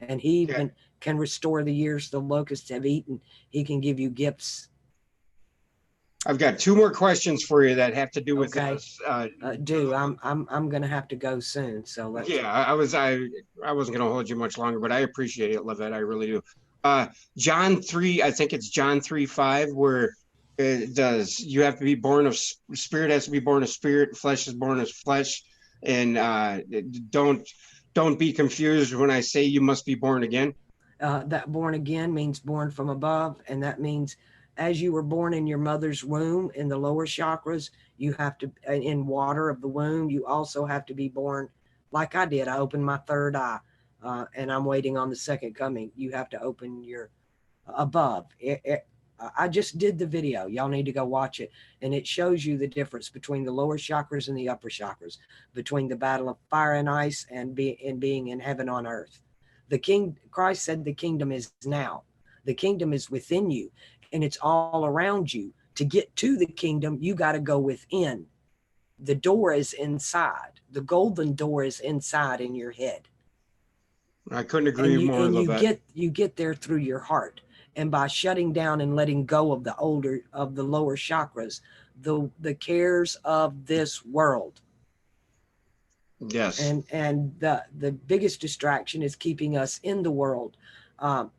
[SPEAKER 2] And he even can restore the years the locusts have eaten. He can give you gifts.
[SPEAKER 1] I've got two more questions for you that have to do with this.
[SPEAKER 2] I'm gonna have to go soon. So let's.
[SPEAKER 1] Yeah, I wasn't gonna hold you much longer, but I appreciate it, Lavette. I really do. John 3, I think it's John 3:5, where it does. You have to be born of spirit. Has to be born of spirit. Flesh is born of flesh, and don't be confused when I say you must be born again.
[SPEAKER 2] That born again means born from above, and that means as you were born in your mother's womb in the lower chakras, you have to, in water of the womb, you also have to be born like I did. I opened my third eye, and I'm waiting on the second coming. You have to open your above. I just did the video. Y'all need to go watch it. And it shows you the difference between the lower chakras and the upper chakras, between the battle of fire and ice and being in heaven on earth. Christ said the kingdom is now. The kingdom is within you, and it's all around you. To get to the kingdom, you got to go within. The door is inside. The golden door is inside in your head.
[SPEAKER 1] I couldn't agree more.
[SPEAKER 2] And you get there through your heart. And by shutting down and letting go of the lower chakras, the cares of this world.
[SPEAKER 1] Yes.
[SPEAKER 2] And the biggest distraction is keeping us in the world.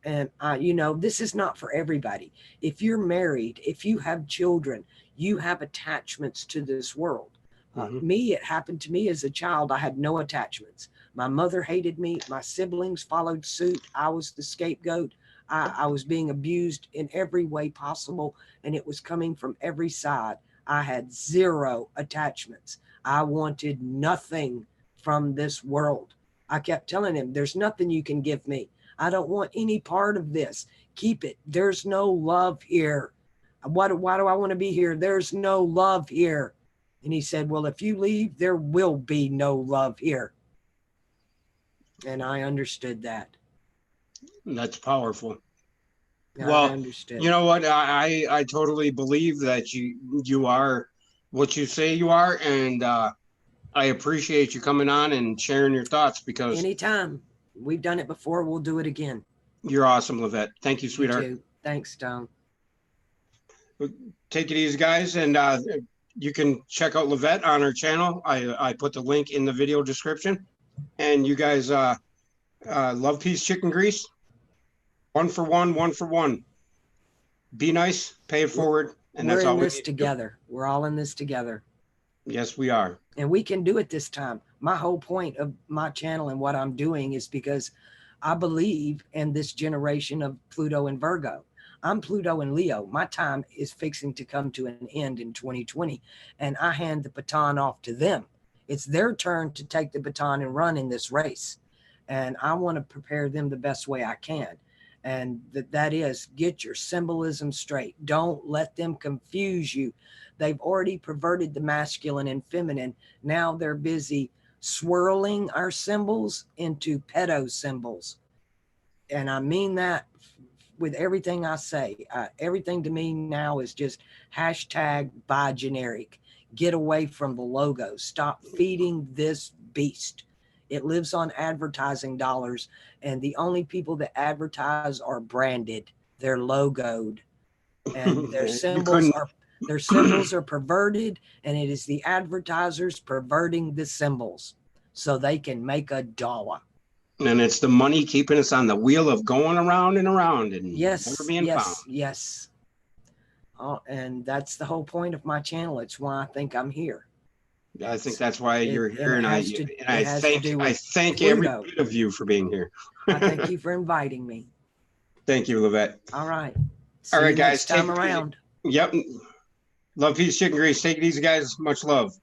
[SPEAKER 2] This is not for everybody. If you're married, if you have children, you have attachments to this world. It happened to me as a child. I had no attachments. My mother hated me. My siblings followed suit. I was the scapegoat. I was being abused in every way possible, and it was coming from every side. I had zero attachments. I wanted nothing from this world. I kept telling him, there's nothing you can give me. I don't want any part of this. Keep it. There's no love here. Why do I want to be here? There's no love here. And he said, well, if you leave, there will be no love here. And I understood that.
[SPEAKER 1] That's powerful.
[SPEAKER 2] Yeah,
[SPEAKER 1] well,
[SPEAKER 2] I understood.
[SPEAKER 1] You know what? I totally believe that you are what you say you are. And I appreciate you coming on and sharing your thoughts, because
[SPEAKER 2] anytime. We've done it before. We'll do it again.
[SPEAKER 1] You're awesome, Lavette. Thank you, sweetheart.
[SPEAKER 2] You too. Thanks, Stone.
[SPEAKER 1] Take it easy, guys. And you can check out Lavette on her channel. I put the link in the video description. And you guys, love, peace, chicken grease. 1 for 1, 1 for 1. Be nice, pay it forward. And that's all we need to do. We're in this
[SPEAKER 2] together. We're all in this together.
[SPEAKER 1] Yes, we are.
[SPEAKER 2] And we can do it this time. My whole point of my channel and what I'm doing is because I believe in this generation of Pluto and Virgo. I'm Pluto and Leo. My time is fixing to come to an end in 2020, and I hand the baton off to them. It's their turn to take the baton and run in this race. And I want to prepare them the best way I can. And that is, get your symbolism straight. Don't let them confuse you. They've already perverted the masculine and feminine. Now they're busy swirling our symbols into pedo symbols. And I mean that with everything I say. Everything to me now is just hashtag buy generic. Get away from the logo. Stop feeding this beast. It lives on advertising dollars, and the only people that advertise are branded. They're logoed, and their symbols are perverted, and it is the advertisers perverting the symbols so they can make a dollar.
[SPEAKER 1] And it's the money keeping us on the wheel of going around and around and never being found.
[SPEAKER 2] Yes. Oh, and that's the whole point of my channel. It's why I think I'm here.
[SPEAKER 1] I think that's why you're here,
[SPEAKER 2] and
[SPEAKER 1] and I thank every
[SPEAKER 2] Pluto.
[SPEAKER 1] bit of you for being here.
[SPEAKER 2] I thank you for inviting me.
[SPEAKER 1] Thank you, Lavette.
[SPEAKER 2] All right.
[SPEAKER 1] All right,
[SPEAKER 2] See you
[SPEAKER 1] guys.
[SPEAKER 2] next time around.
[SPEAKER 1] Yep. Love, peace, chicken grease. Take it easy, guys. Much love.